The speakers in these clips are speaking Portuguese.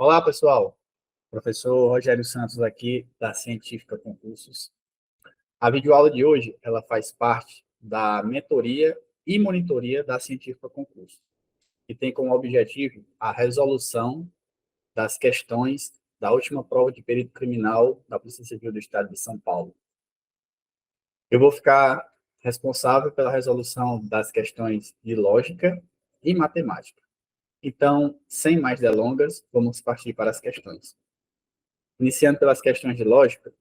Olá, pessoal. Professor Rogério Santos aqui, da Científica Concursos. A videoaula de hoje, ela faz parte da mentoria e monitoria da Científica Concursos, que tem como objetivo a resolução das questões da última prova de perito criminal da Polícia Civil do Estado de São Paulo. Eu vou ficar responsável pela resolução das questões de lógica e matemática. Então, sem mais delongas, vamos partir para as questões. Iniciando pelas questões de lógica,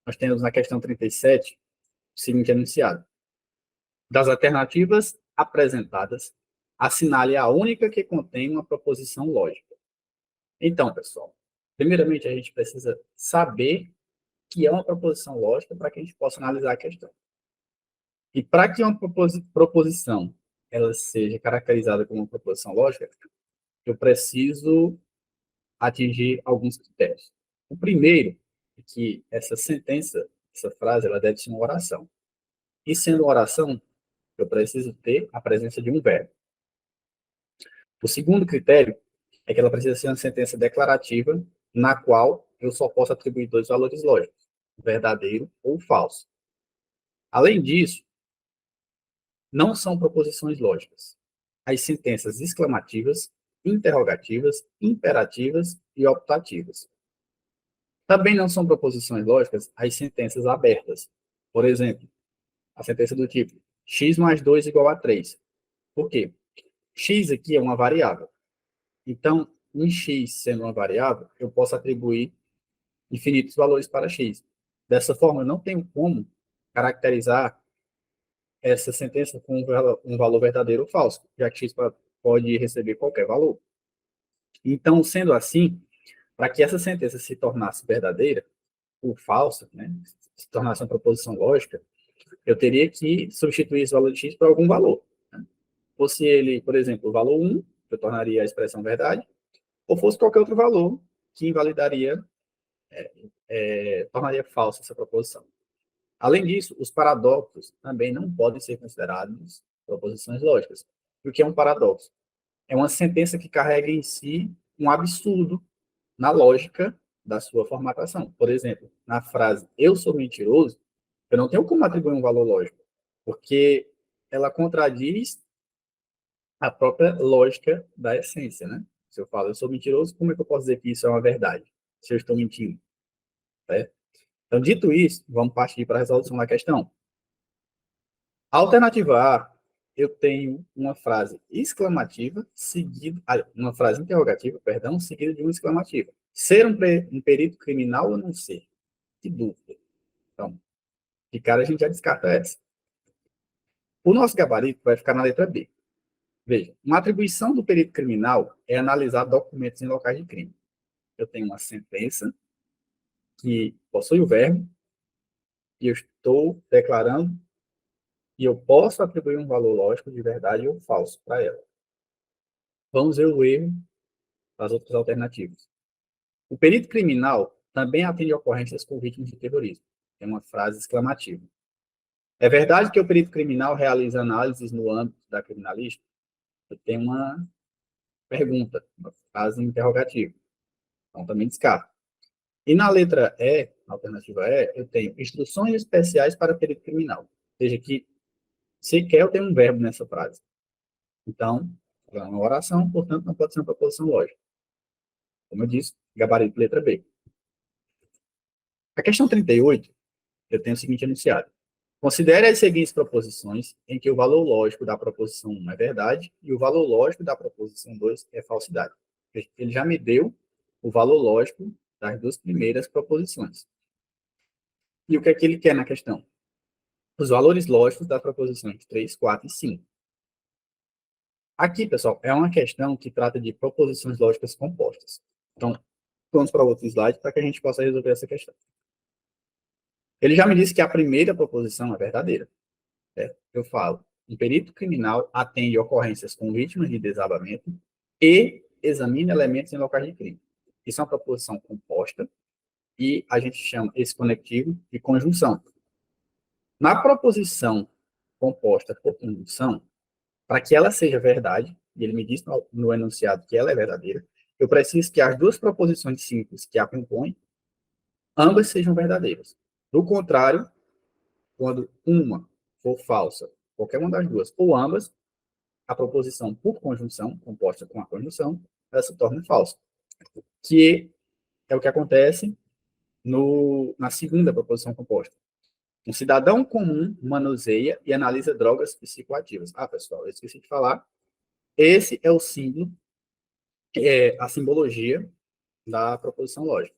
nós temos na questão 37 o seguinte enunciado: das alternativas apresentadas, assinale a única que contém uma proposição lógica. Então, pessoal, primeiramente a gente precisa saber que é uma proposição lógica para que a gente possa analisar a questão. E para que uma proposição ela seja caracterizada como uma proposição lógica, eu preciso atingir alguns critérios. O primeiro é que essa sentença, essa frase, ela deve ser uma oração. E sendo uma oração, eu preciso ter a presença de um verbo. O segundo critério é que ela precisa ser uma sentença declarativa, na qual eu só posso atribuir dois valores lógicos, verdadeiro ou falso. Além disso, não são proposições lógicas as sentenças exclamativas, interrogativas, imperativas e optativas. Também não são proposições lógicas as sentenças abertas. Por exemplo, a sentença do tipo x mais 2 igual a 3. Por quê? X aqui é uma variável. Então, em x sendo uma variável, eu posso atribuir infinitos valores para x. Dessa forma, eu não tenho como caracterizar essa sentença com um valor verdadeiro ou falso, já que x pode receber qualquer valor. Então, sendo assim, para que essa sentença se tornasse verdadeira ou falsa, né, se tornasse uma proposição lógica, eu teria que substituir esse valor de x por algum valor. Né? Fosse ele, por exemplo, o valor 1, eu tornaria a expressão verdade, ou fosse qualquer outro valor que invalidaria, tornaria falsa essa proposição. Além disso, os paradoxos também não podem ser considerados proposições lógicas. O que é um paradoxo? É uma sentença que carrega em si um absurdo na lógica da sua formatação. Por exemplo, na frase "eu sou mentiroso", eu não tenho como atribuir um valor lógico, porque ela contradiz a própria lógica da essência, né? Se eu falo "eu sou mentiroso", como é que eu posso dizer que isso é uma verdade, se eu estou mentindo? Certo? Então, dito isso, vamos partir para a resolução da questão. A alternativa A, eu tenho uma frase exclamativa, uma frase interrogativa, perdão, seguida de uma exclamativa. Ser um perito criminal ou não ser? Que dúvida. Então, de cara a gente já descarta essa. O nosso gabarito vai ficar na letra B. Veja, uma atribuição do perito criminal é analisar documentos em locais de crime. Eu tenho uma sentença que possui o verbo, e eu estou declarando, e eu posso atribuir um valor lógico de verdade ou falso para ela. Vamos ver o erro das outras alternativas. O perito criminal também atende ocorrências com vítimas de terrorismo. É uma frase exclamativa. É verdade que o perito criminal realiza análises no âmbito da criminalística? Eu tenho uma pergunta, uma frase interrogativa. Então, também descarto. E na letra E, na alternativa E, eu tenho instruções especiais para perito criminal. Ou seja, que sequer eu tenho um verbo nessa frase. Então, é uma oração, portanto, não pode ser uma proposição lógica. Como eu disse, gabarito letra B. A questão 38, eu tenho o seguinte enunciado. Considere as seguintes proposições em que o valor lógico da proposição 1 é verdade e o valor lógico da proposição 2 é falsidade. Ele já me deu o valor lógico das duas primeiras proposições. E o que é que ele quer na questão? Os valores lógicos das proposições 3, 4 e 5. Aqui, pessoal, é uma questão que trata de proposições lógicas compostas. Então, vamos para o outro slide para que a gente possa resolver essa questão. Ele já me disse que a primeira proposição é verdadeira. Certo? Eu falo, um perito criminal atende ocorrências com vítimas de desabamento e examina elementos em locais de crime. Isso é uma proposição composta e a gente chama esse conectivo de conjunção. Na proposição composta por conjunção, para que ela seja verdade, e ele me disse no enunciado que ela é verdadeira, eu preciso que as duas proposições simples que a compõem, ambas sejam verdadeiras. Do contrário, quando uma for falsa, qualquer uma das duas, ou ambas, a proposição por conjunção, composta com a conjunção, ela se torna falsa. Que é o que acontece na segunda proposição composta. Um cidadão comum manuseia e analisa drogas psicoativas. Ah, pessoal, eu esqueci de falar. Esse é o símbolo, a simbologia da proposição lógica.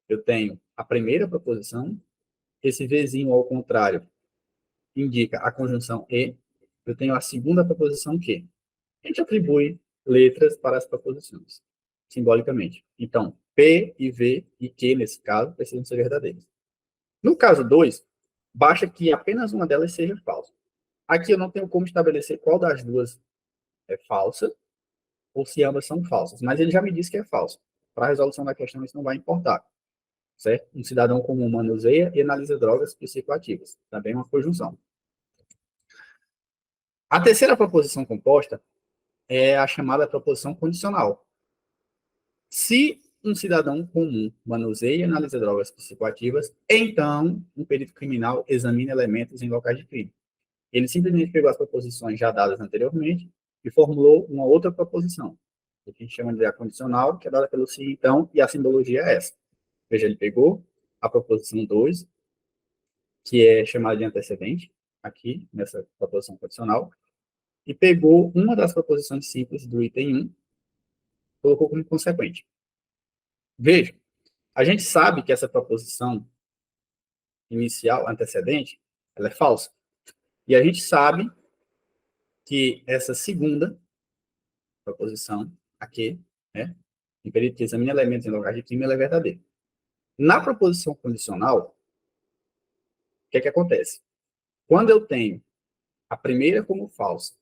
Eu tenho a primeira proposição, esse Vzinho ao contrário indica a conjunção e, eu tenho a segunda proposição que. A gente atribui letras para as proposições, simbolicamente. Então, P e V e Q, nesse caso, precisam ser verdadeiras. No caso 2, basta que apenas uma delas seja falsa. Aqui eu não tenho como estabelecer qual das duas é falsa, ou se ambas são falsas, mas ele já me disse que é falsa. Para a resolução da questão, isso não vai importar. Certo? Um cidadão comum manuseia e analisa drogas psicoativas. Também uma conjunção. A terceira proposição composta é a chamada proposição condicional. Se um cidadão comum manuseia e analisa drogas psicoativas, então um perito criminal examina elementos em locais de crime. Ele simplesmente pegou as proposições já dadas anteriormente e formulou uma outra proposição, que a gente chama de a condicional, que é dada pelo se então, e a simbologia é essa. Veja, ele pegou a proposição 2, que é chamada de antecedente, aqui, nessa proposição condicional, e pegou uma das proposições simples do item 1, colocou como consequente. Veja, a gente sabe que essa proposição inicial, antecedente, ela é falsa. E a gente sabe que essa segunda proposição, aqui, né, em período que examina elementos em lugar de crime, ela é verdadeira. Na proposição condicional, o que é que acontece? Quando eu tenho a primeira como falsa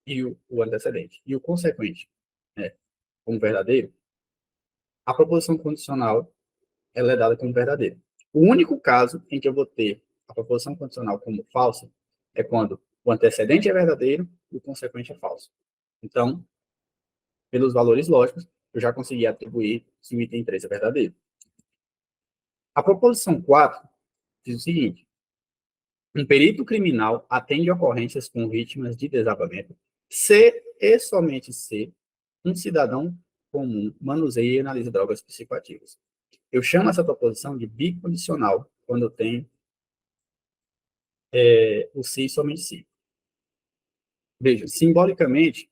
e o antecedente, e o consequente, né, como verdadeiro, a proposição condicional ela é dada como verdadeira. O único caso em que eu vou ter a proposição condicional como falsa é quando o antecedente é verdadeiro e o consequente é falso. Então, pelos valores lógicos, eu já consegui atribuir que o item 3 é verdadeiro. A proposição 4 diz o seguinte: um perito criminal atende ocorrências com vítimas de desabamento se e somente se um cidadão comum manuseia e analisa drogas psicoativas. Eu chamo essa proposição de bicondicional, quando eu tenho o se e somente se. Veja, simbolicamente,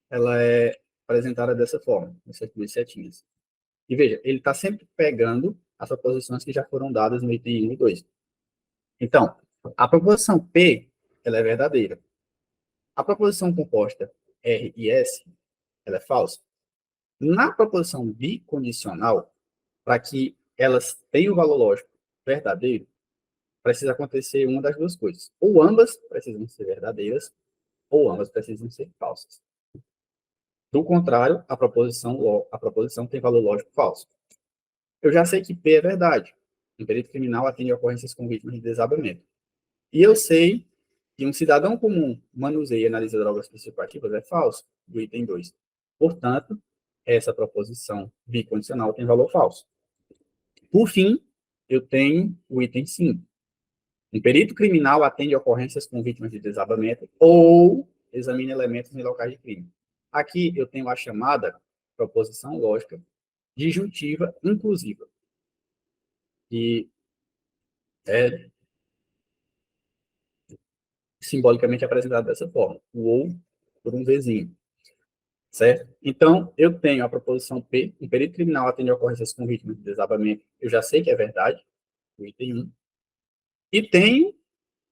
ela é apresentada dessa forma, essas duas setinhas. E veja, ele está sempre pegando as proposições que já foram dadas no item 1 e 2. Então, a proposição P, ela é verdadeira. A proposição composta R e S, ela é falsa. Na proposição bicondicional, para que elas tenham o valor lógico verdadeiro, precisa acontecer uma das duas coisas. Ou ambas precisam ser verdadeiras, ou ambas precisam ser falsas. Do contrário, a proposição tem valor lógico falso. Eu já sei que P é verdade. Um perito criminal atende ocorrências com vítimas de desabamento. E eu sei que um cidadão comum manuseia e analisa drogas psicoativas é falso, do item 2. Portanto, essa proposição bicondicional tem valor falso. Por fim, eu tenho o item 5. Um perito criminal atende ocorrências com vítimas de desabamento ou examina elementos em locais de crime. Aqui eu tenho a chamada proposição lógica disjuntiva inclusiva, que é simbolicamente apresentada dessa forma, o ou por um Vzinho, certo? Então, eu tenho a proposição P, um perito criminal atende ocorrências com vítimas de desabamento, eu já sei que é verdade, o item 1, e tenho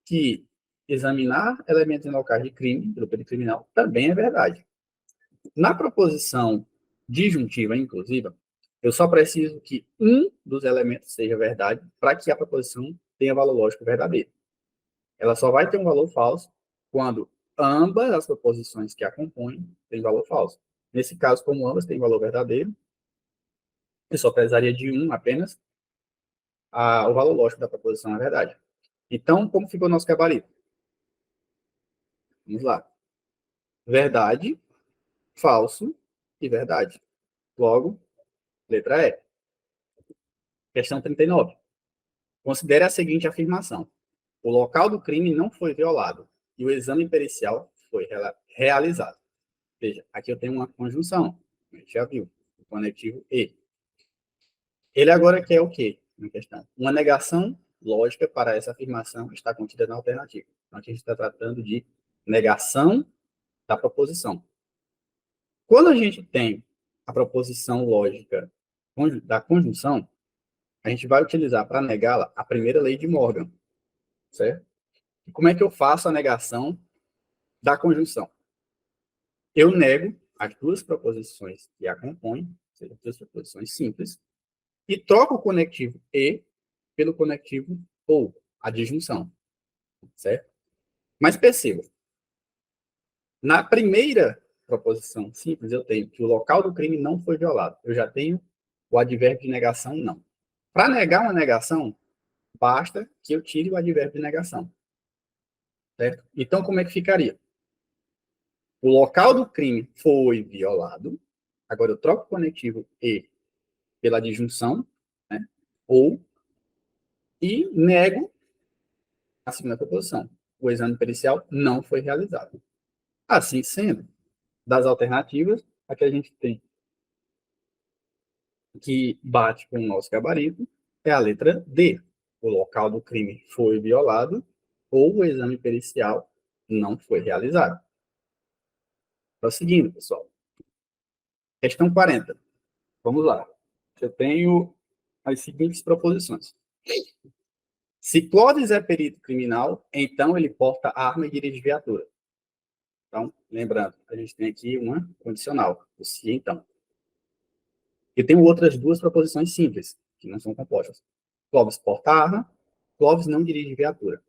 que examinar elementos em locais de crime, pelo perito criminal, também é verdade. Na proposição disjuntiva inclusiva, eu só preciso que um dos elementos seja verdade para que a proposição tenha valor lógico verdadeiro. Ela só vai ter um valor falso quando ambas as proposições que a compõem têm valor falso. Nesse caso, como ambas têm valor verdadeiro, eu só precisaria de um apenas, o valor lógico da proposição é verdade. Então, como ficou o nosso gabarito? Vamos lá. Verdade, falso e verdade. Logo, letra E. Questão 39. Considere a seguinte afirmação. O local do crime não foi violado e o exame pericial foi realizado. Veja, aqui eu tenho uma conjunção. A gente já viu. O conectivo E. Ele agora quer o quê? Na questão. Uma negação lógica para essa afirmação está contida na alternativa. Então, aqui a gente está tratando de negação da proposição. Quando a gente tem a proposição lógica da conjunção, a gente vai utilizar para negá-la a primeira lei de Morgan, certo? E como é que eu faço a negação da conjunção? Eu nego as duas proposições que a compõem, ou seja, duas proposições simples, e troco o conectivo e pelo conectivo ou, a disjunção, certo? Mas perceba, na primeira proposição simples, eu tenho que o local do crime não foi violado. Eu já tenho o advérbio de negação não. Para negar uma negação, basta que eu tire o advérbio de negação. Certo? Então, como é que ficaria? O local do crime foi violado. Agora eu troco o conectivo e pela disjunção, né? Ou, e nego a segunda proposição. O exame pericial não foi realizado. Assim sendo, das alternativas, a que a gente tem que bate com o nosso gabarito é a letra D. O local do crime foi violado ou o exame pericial não foi realizado. Prosseguindo, pessoal. Questão 40. Vamos lá. Eu tenho as seguintes proposições. Se Clóvis é perito criminal, então ele porta arma e dirige viatura. Então, lembrando, a gente tem aqui uma condicional, o se então. Eu tenho outras duas proposições simples, que não são compostas. Clóvis porta arma, Clóvis não dirige viatura.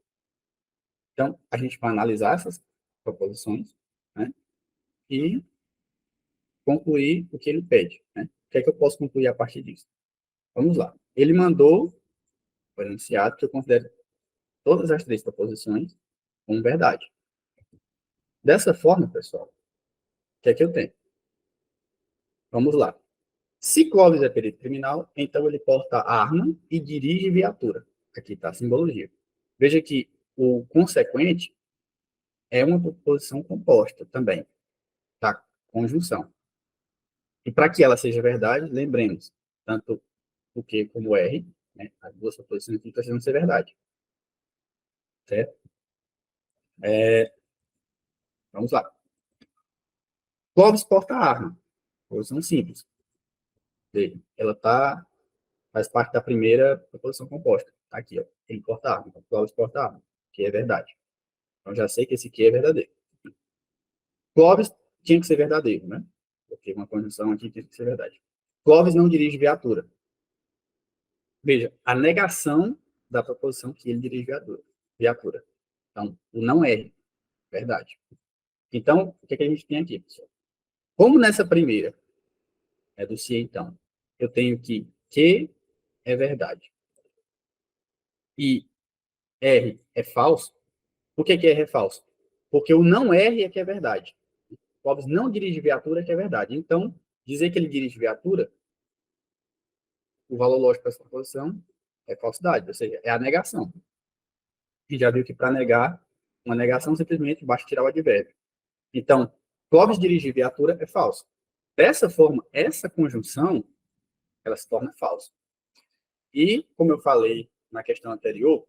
Então, a gente vai analisar essas proposições, né, e concluir o que ele pede. Né? O que é que eu posso concluir a partir disso? Vamos lá. Ele mandou o enunciado que eu considero todas as três proposições como verdade. Dessa forma, pessoal, o que é que eu tenho? Vamos lá. Se Clóvis é perito criminal, então ele porta arma e dirige viatura. Aqui está a simbologia. Veja que o consequente é uma proposição composta também, tá? Conjunção. E para que ela seja verdade, lembremos, tanto o Q como o R, né, as duas proposições aqui precisam ser verdade. Certo? Vamos lá. Clóvis porta arma. Proposição simples. Ela faz parte da primeira proposição composta. Tá aqui, ó. Ele porta arma. Então, Clóvis porta arma, que é verdade. Então, já sei que esse aqui é verdadeiro. Clóvis tinha que ser verdadeiro, né? Porque uma conjunção aqui tinha que ser verdade. Clóvis não dirige viatura. Veja, a negação da proposição que ele dirige viatura. Então, o não é verdade. Então, o que, é que a gente tem aqui, pessoal? Como nessa primeira é do se então, eu tenho que é verdade e R é falso, por que R é falso? Porque o não R é que é verdade. Clóvis não dirige viatura é que é verdade. Então, dizer que ele dirige viatura, o valor lógico dessa proposição é falsidade, ou seja, é a negação. E já viu que para negar, uma negação simplesmente basta tirar o advérbio. Então, Clóvis dirigir viatura é falso. Dessa forma, essa conjunção, ela se torna falsa. E, como eu falei na questão anterior,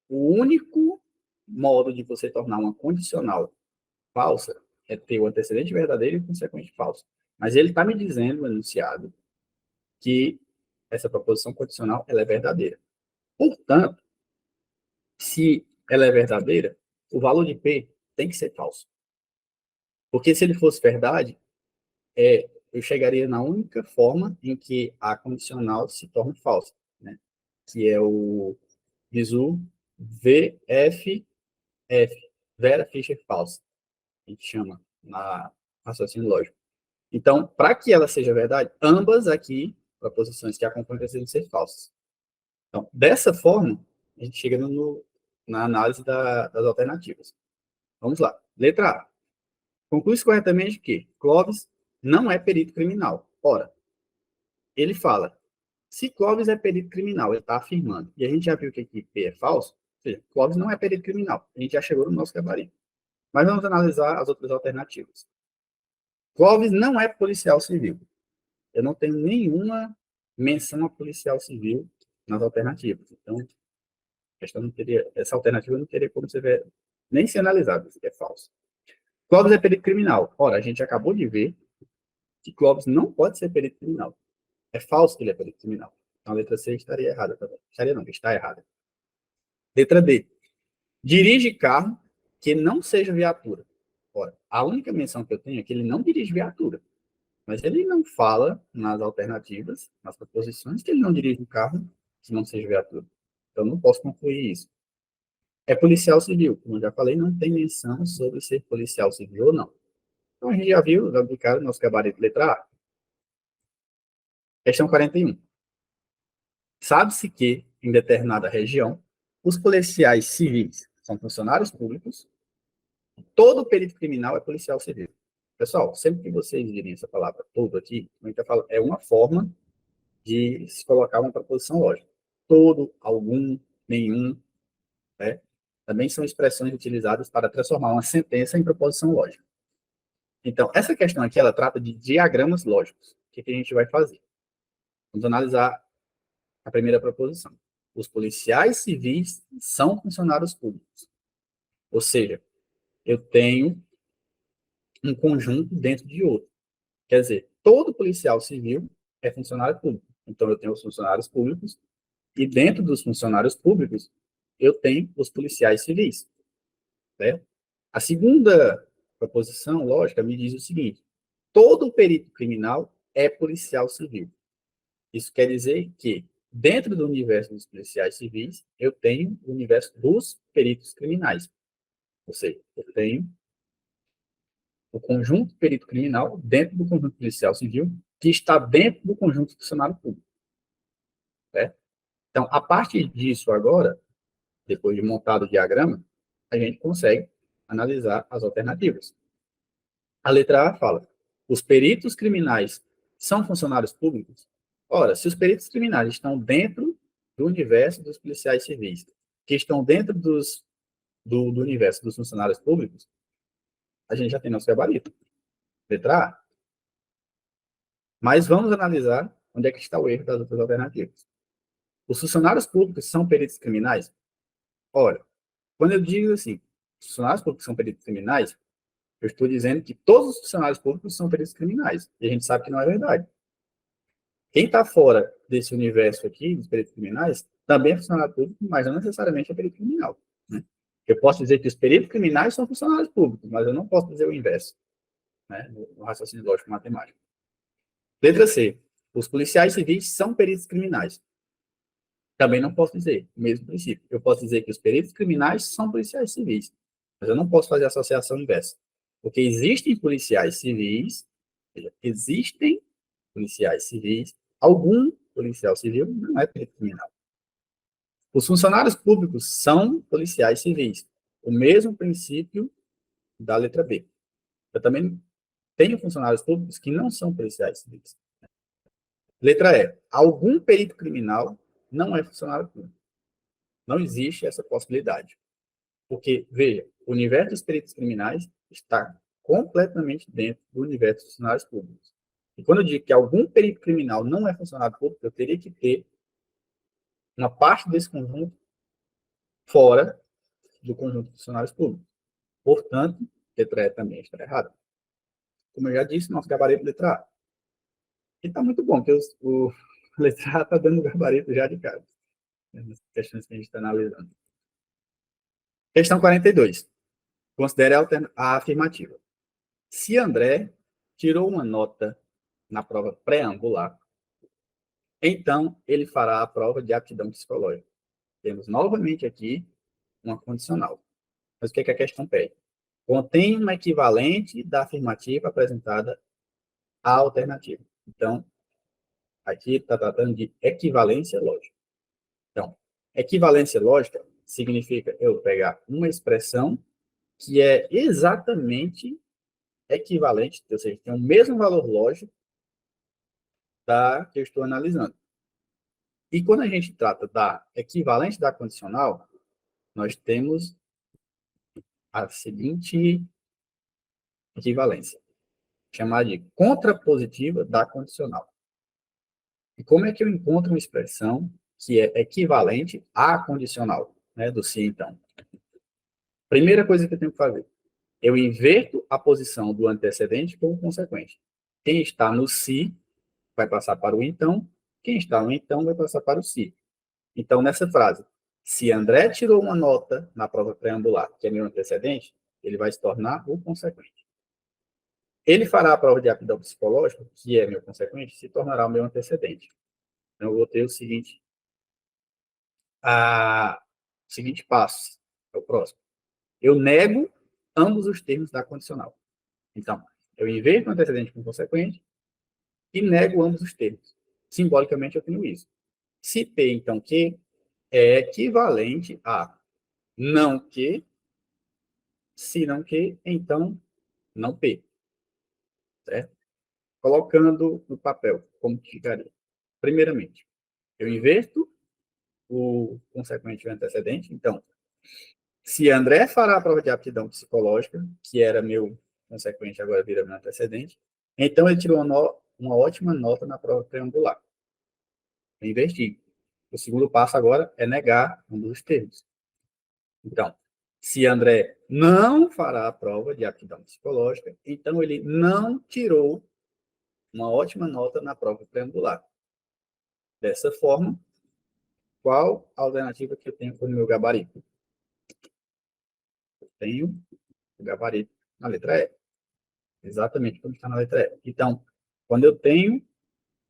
o único modo de você tornar uma condicional falsa é ter o antecedente verdadeiro e o consequente falso. Mas ele está me dizendo, no enunciado, que essa proposição condicional ela é verdadeira. Portanto, se ela é verdadeira, o valor de P tem que ser falso. Porque se ele fosse verdade, eu chegaria na única forma em que a condicional se torna falsa, né? Que é o visu VFF, Vera Fischer falsa, a gente chama na raciocínio lógico. Então, para que ela seja verdade, ambas aqui, proposições que acompanham, precisam ser falsas. Então, dessa forma, a gente chega na análise das alternativas. Vamos lá. Letra A. Conclui corretamente que Clóvis não é perito criminal. Ora, ele fala, se Clóvis é perito criminal, ele está afirmando, e a gente já viu que aqui P é falso, ou seja, Clóvis não é perito criminal. A gente já chegou no nosso gabarito. Mas vamos analisar as outras alternativas. Clóvis não é policial civil. Eu não tenho nenhuma menção a policial civil nas alternativas. Então, essa alternativa não teria como você ver, nem ser analisada, isso é falso. Clóvis é perito criminal. Ora, a gente acabou de ver que Clóvis não pode ser perito criminal. É falso que ele é perito criminal. Então, a letra C estaria errada também. Estaria não, está errada. Letra D. Dirige carro que não seja viatura. Ora, a única menção que eu tenho é que ele não dirige viatura. Mas ele não fala nas alternativas, nas proposições, que ele não dirige um carro que não seja viatura. Então, não posso concluir isso. É policial civil. Como eu já falei, não tem menção sobre ser policial civil ou não. Então, a gente já viu, já aplicaram o nosso gabarito letra A. Questão 41. Sabe-se que, em determinada região, os policiais civis são funcionários públicos, todo perito criminal é policial civil. Pessoal, sempre que vocês virem essa palavra todo aqui, é uma forma de se colocar uma proposição lógica. Todo, algum, nenhum, né? Também são expressões utilizadas para transformar uma sentença em proposição lógica. Então, essa questão aqui, ela trata de diagramas lógicos. O que a gente vai fazer? Vamos analisar a primeira proposição. Os policiais civis são funcionários públicos. Ou seja, eu tenho um conjunto dentro de outro. Quer dizer, todo policial civil é funcionário público. Então, eu tenho os funcionários públicos e dentro dos funcionários públicos, eu tenho os policiais civis. Certo? A segunda proposição lógica me diz o seguinte: todo perito criminal é policial civil. Isso quer dizer que, dentro do universo dos policiais civis, eu tenho o universo dos peritos criminais. Ou seja, eu tenho o conjunto perito criminal dentro do conjunto policial civil, que está dentro do conjunto funcionário público. Certo? Então, a partir disso agora, depois de montado o diagrama, a gente consegue analisar as alternativas. A letra A fala, os peritos criminais são funcionários públicos? Ora, se os peritos criminais estão dentro do universo dos policiais civis, que estão dentro do universo dos funcionários públicos, a gente já tem nosso gabarito. Letra A. Mas vamos analisar onde é que está o erro das outras alternativas. Os funcionários públicos são peritos criminais? Ora, quando eu digo assim, funcionários públicos são peritos criminais, eu estou dizendo que todos os funcionários públicos são peritos criminais. E a gente sabe que não é verdade. Quem está fora desse universo aqui, dos peritos criminais, também é funcionário público, mas não necessariamente é perito criminal. Né? Eu posso dizer que os peritos criminais são funcionários públicos, mas eu não posso dizer o inverso, né? No raciocínio lógico matemático. Letra C. Os policiais civis são peritos criminais. Também não posso dizer o mesmo princípio. Eu posso dizer que os peritos criminais são policiais civis, mas eu não posso fazer a associação inversa. Porque existem policiais civis, algum policial civil não é perito criminal. Os funcionários públicos são policiais civis. O mesmo princípio da letra B. Eu também tenho funcionários públicos que não são policiais civis. Letra E. Algum perito criminal não é funcionário público. Não existe essa possibilidade. Porque, veja, o universo dos peritos criminais está completamente dentro do universo dos funcionários públicos. E quando eu digo que algum perito criminal não é funcionário público, eu teria que ter uma parte desse conjunto fora do conjunto de funcionários públicos. Portanto, letra E também está errada. Como eu já disse, nosso gabarito letra A. E está muito bom, porque o letra A está dando gabarito já de cara. Nas questões que a gente está analisando. Questão 42. Considere a afirmativa. Se André tirou uma nota na prova pré-angular, então ele fará a prova de aptidão psicológica. Temos novamente aqui uma condicional. Mas o que a questão pede? Contém uma equivalente da afirmativa apresentada à alternativa. Então, aqui está tratando de equivalência lógica. Então, equivalência lógica significa eu pegar uma expressão que é exatamente equivalente, ou seja, tem o mesmo valor lógico da que eu estou analisando. E quando a gente trata da equivalente da condicional, nós temos a seguinte equivalência, chamada de contrapositiva da condicional. E como é que eu encontro uma expressão que é equivalente à condicional, né, do se então? Primeira coisa que eu tenho que fazer, eu inverto a posição do antecedente com o consequente. Quem está no se vai passar para o então, quem está no então vai passar para o se. Então, nessa frase, se André tirou uma nota na prova preambular, que é meu antecedente, ele vai se tornar o consequente. Ele fará a prova de aptidão psicológica, que é meu consequente, se tornará o meu antecedente. Então, eu vou ter o seguinte passo, é o próximo. Eu nego ambos os termos da condicional. Então, eu inverto o antecedente com o consequente e nego ambos os termos. Simbolicamente, eu tenho isso. Se P, então, Q é equivalente a não Q, se não Q, então não P. Certo? Colocando no papel, como que ficaria? Primeiramente, eu inverto o consequente e o antecedente. Então, se André fará a prova de aptidão psicológica, que era meu consequente, agora vira meu antecedente, então ele tirou uma ótima nota na prova triangular. Eu inverti. O segundo passo agora é negar um dos termos. Então, se André não fará a prova de aptidão psicológica, então ele não tirou uma ótima nota na prova triangular. Dessa forma, qual a alternativa que eu tenho para o meu gabarito? Eu tenho o gabarito na letra E. Exatamente como está na letra E. Então, quando eu tenho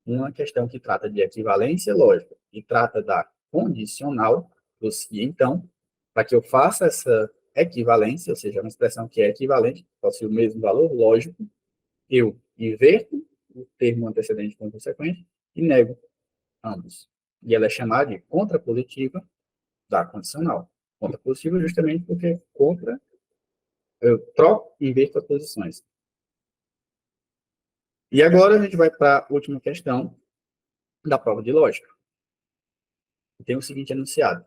uma questão que trata de equivalência lógica e trata da condicional, do se então, para que eu faça essa equivalência, ou seja, uma expressão que é equivalente, possui o mesmo valor lógico, eu inverto o termo antecedente com o consequente e nego ambos. E ela é chamada de contrapositiva da condicional. Contrapositiva justamente porque contra, eu troco e inverto as posições. E agora a gente vai para a última questão da prova de lógica. Tem o seguinte enunciado.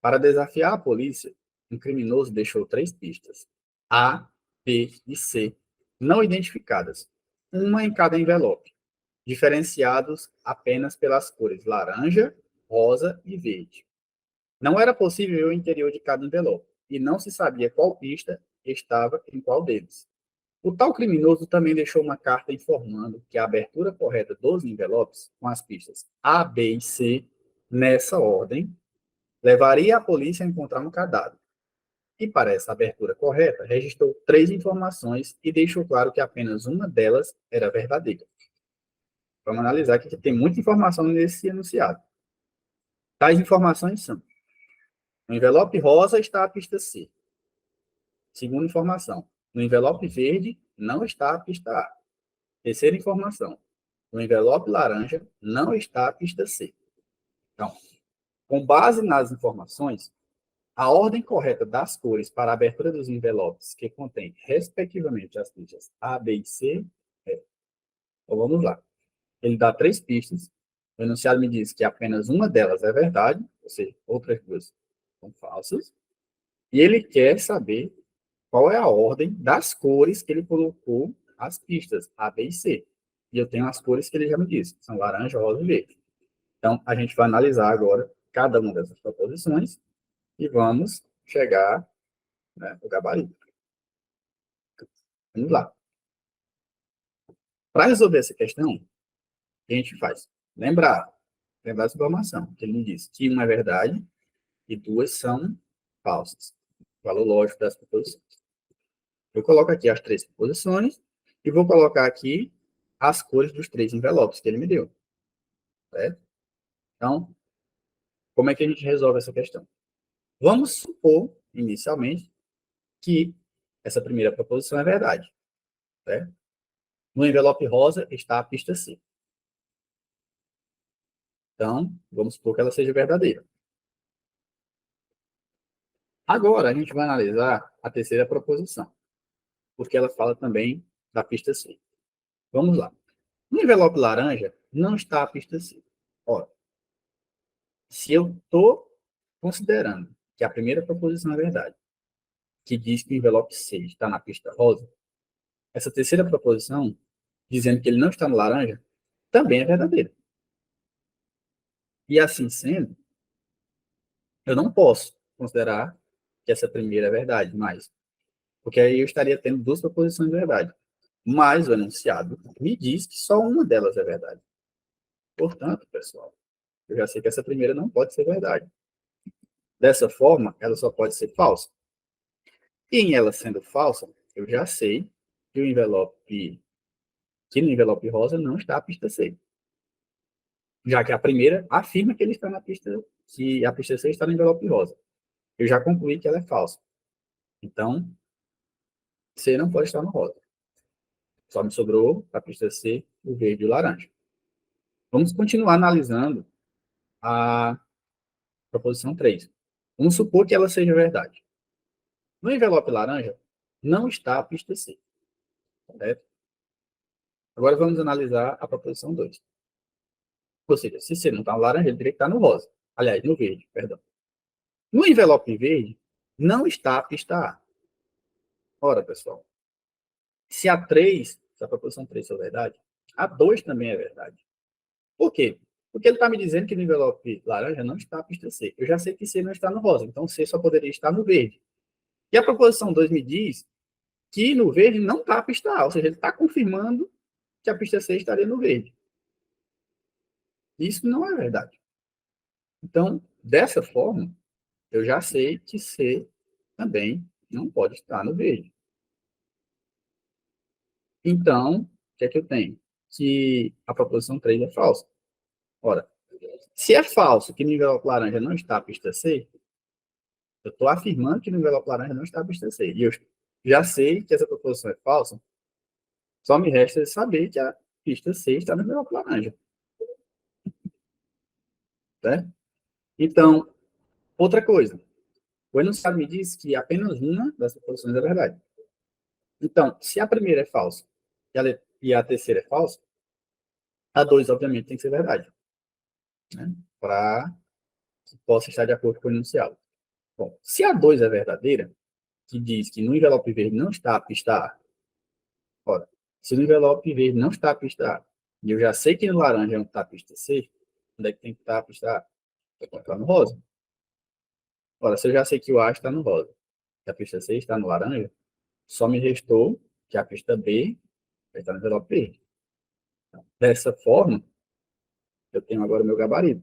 Para desafiar a polícia, um criminoso deixou 3 pistas, A, B e C, não identificadas, uma em cada envelope, diferenciados apenas pelas cores laranja, rosa e verde. Não era possível ver o interior de cada envelope, e não se sabia qual pista estava em qual deles. O tal criminoso também deixou uma carta informando que a abertura correta dos envelopes, com as pistas A, B e C, nessa ordem, levaria a polícia a encontrar um cadáver. E para essa abertura correta, registrou 3 informações e deixou claro que apenas uma delas era verdadeira. Vamos analisar que tem muita informação nesse enunciado. Tais informações são: no envelope rosa está a pista C. Segunda informação, no envelope verde não está a pista A. Terceira informação, no envelope laranja não está a pista C. Então, com base nas informações, a ordem correta das cores para a abertura dos envelopes que contém, respectivamente, as pistas A, B e C é. Então, vamos lá. Ele dá 3 pistas. O enunciado me diz que apenas uma delas é verdade, ou seja, outras 2 são falsas. E ele quer saber qual é a ordem das cores que ele colocou as pistas A, B e C. E eu tenho as cores que ele já me disse, são laranja, rosa e verde. Então, a gente vai analisar agora cada uma dessas proposições e vamos chegar, né, no gabarito. Vamos lá. Para resolver essa questão, o que a gente faz? Lembrar essa informação, que ele me disse que uma é verdade e 2 são falsas. O valor lógico das proposições. Eu coloco aqui as 3 proposições e vou colocar aqui as cores dos 3 envelopes que ele me deu. Certo? Então, como é que a gente resolve essa questão? Vamos supor, inicialmente, que essa primeira proposição é verdade. Certo? No envelope rosa está a pista C. Então, vamos supor que ela seja verdadeira. Agora, a gente vai analisar a terceira proposição, porque ela fala também da pista C. Vamos lá. No envelope laranja, não está a pista C. Ora, se eu estou considerando que a primeira proposição é verdade, que diz que o envelope C está na pista rosa, essa terceira proposição, dizendo que ele não está no laranja, também é verdadeira. E assim sendo, eu não posso considerar que essa primeira é verdade, mas porque aí eu estaria tendo duas proposições de verdade. Mas o enunciado me diz que só uma delas é verdade. Portanto, pessoal, eu já sei que essa primeira não pode ser verdade. Dessa forma, ela só pode ser falsa. E em ela sendo falsa, eu já sei que no envelope rosa não está a pista C. Já que a primeira afirma que ele está que a pista C está no envelope rosa. Eu já concluí que ela é falsa. Então, C não pode estar no rosa. Só me sobrou a pista C, o verde e o laranja. Vamos continuar analisando a proposição 3. Vamos supor que ela seja verdade. No envelope laranja, não está a pista C. Correto? Agora vamos analisar a proposição 2. Ou seja, se C não está no laranja, ele teria que estar no rosa. Aliás, no verde, perdão. No envelope verde, não está a pista A. Ora, pessoal, se a proposição 3 for verdade, a 2 também é verdade. Por quê? Porque ele está me dizendo que no envelope laranja não está a pista C. Eu já sei que C não está no rosa, então C só poderia estar no verde. E a proposição 2 me diz que no verde não está a pista A, ou seja, ele está confirmando que a pista C estaria no verde. Isso não é verdade. Então, dessa forma, eu já sei que C também não pode estar no verde. Então, o que é que eu tenho? Que a proposição 3 é falsa. Ora, se é falso que no envelope laranja não está a pista C, eu estou afirmando que no envelope laranja não está a pista C. E eu já sei que essa proposição é falsa, só me resta saber que a pista C está no envelope laranja. Certo? Então, outra coisa. O enunciado me diz que apenas uma das proposições é verdade. Então, se a primeira é falsa e a terceira é falsa, a 2, obviamente, tem que ser verdade. Né? Para que possa estar de acordo com o enunciado. Bom, se a 2 é verdadeira, que diz que no envelope verde não está a pista A, ora, se no envelope verde não está a pista A, e eu já sei que no laranja não está a pista C, onde é que tem que estar a pista A? Tem que estar no rosa. Ora, se eu já sei que o A está no rosa, que a pista C está no laranja, só me restou que a pista B vai estar no envelope verde. Dessa forma, eu tenho agora o meu gabarito.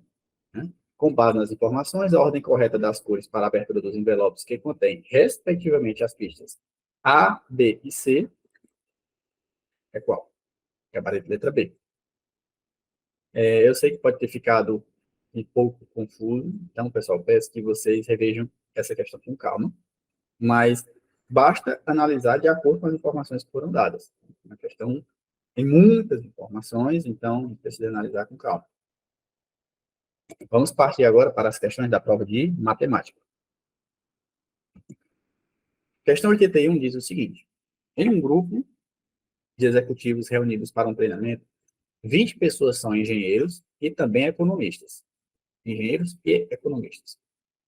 Né? Com base nas informações, a ordem correta das cores para a abertura dos envelopes que contém, respectivamente, as pistas A, B e C é qual? Gabarito letra B. Eu sei que pode ter ficado um pouco confuso, então, pessoal, peço que vocês revejam essa questão com calma, mas basta analisar de acordo com as informações que foram dadas. A questão tem muitas informações, então precisa analisar com calma. Vamos partir agora para as questões da prova de matemática. Questão 81 diz o seguinte: em um grupo de executivos reunidos para um treinamento, 20 pessoas são engenheiros e também economistas. Engenheiros e economistas.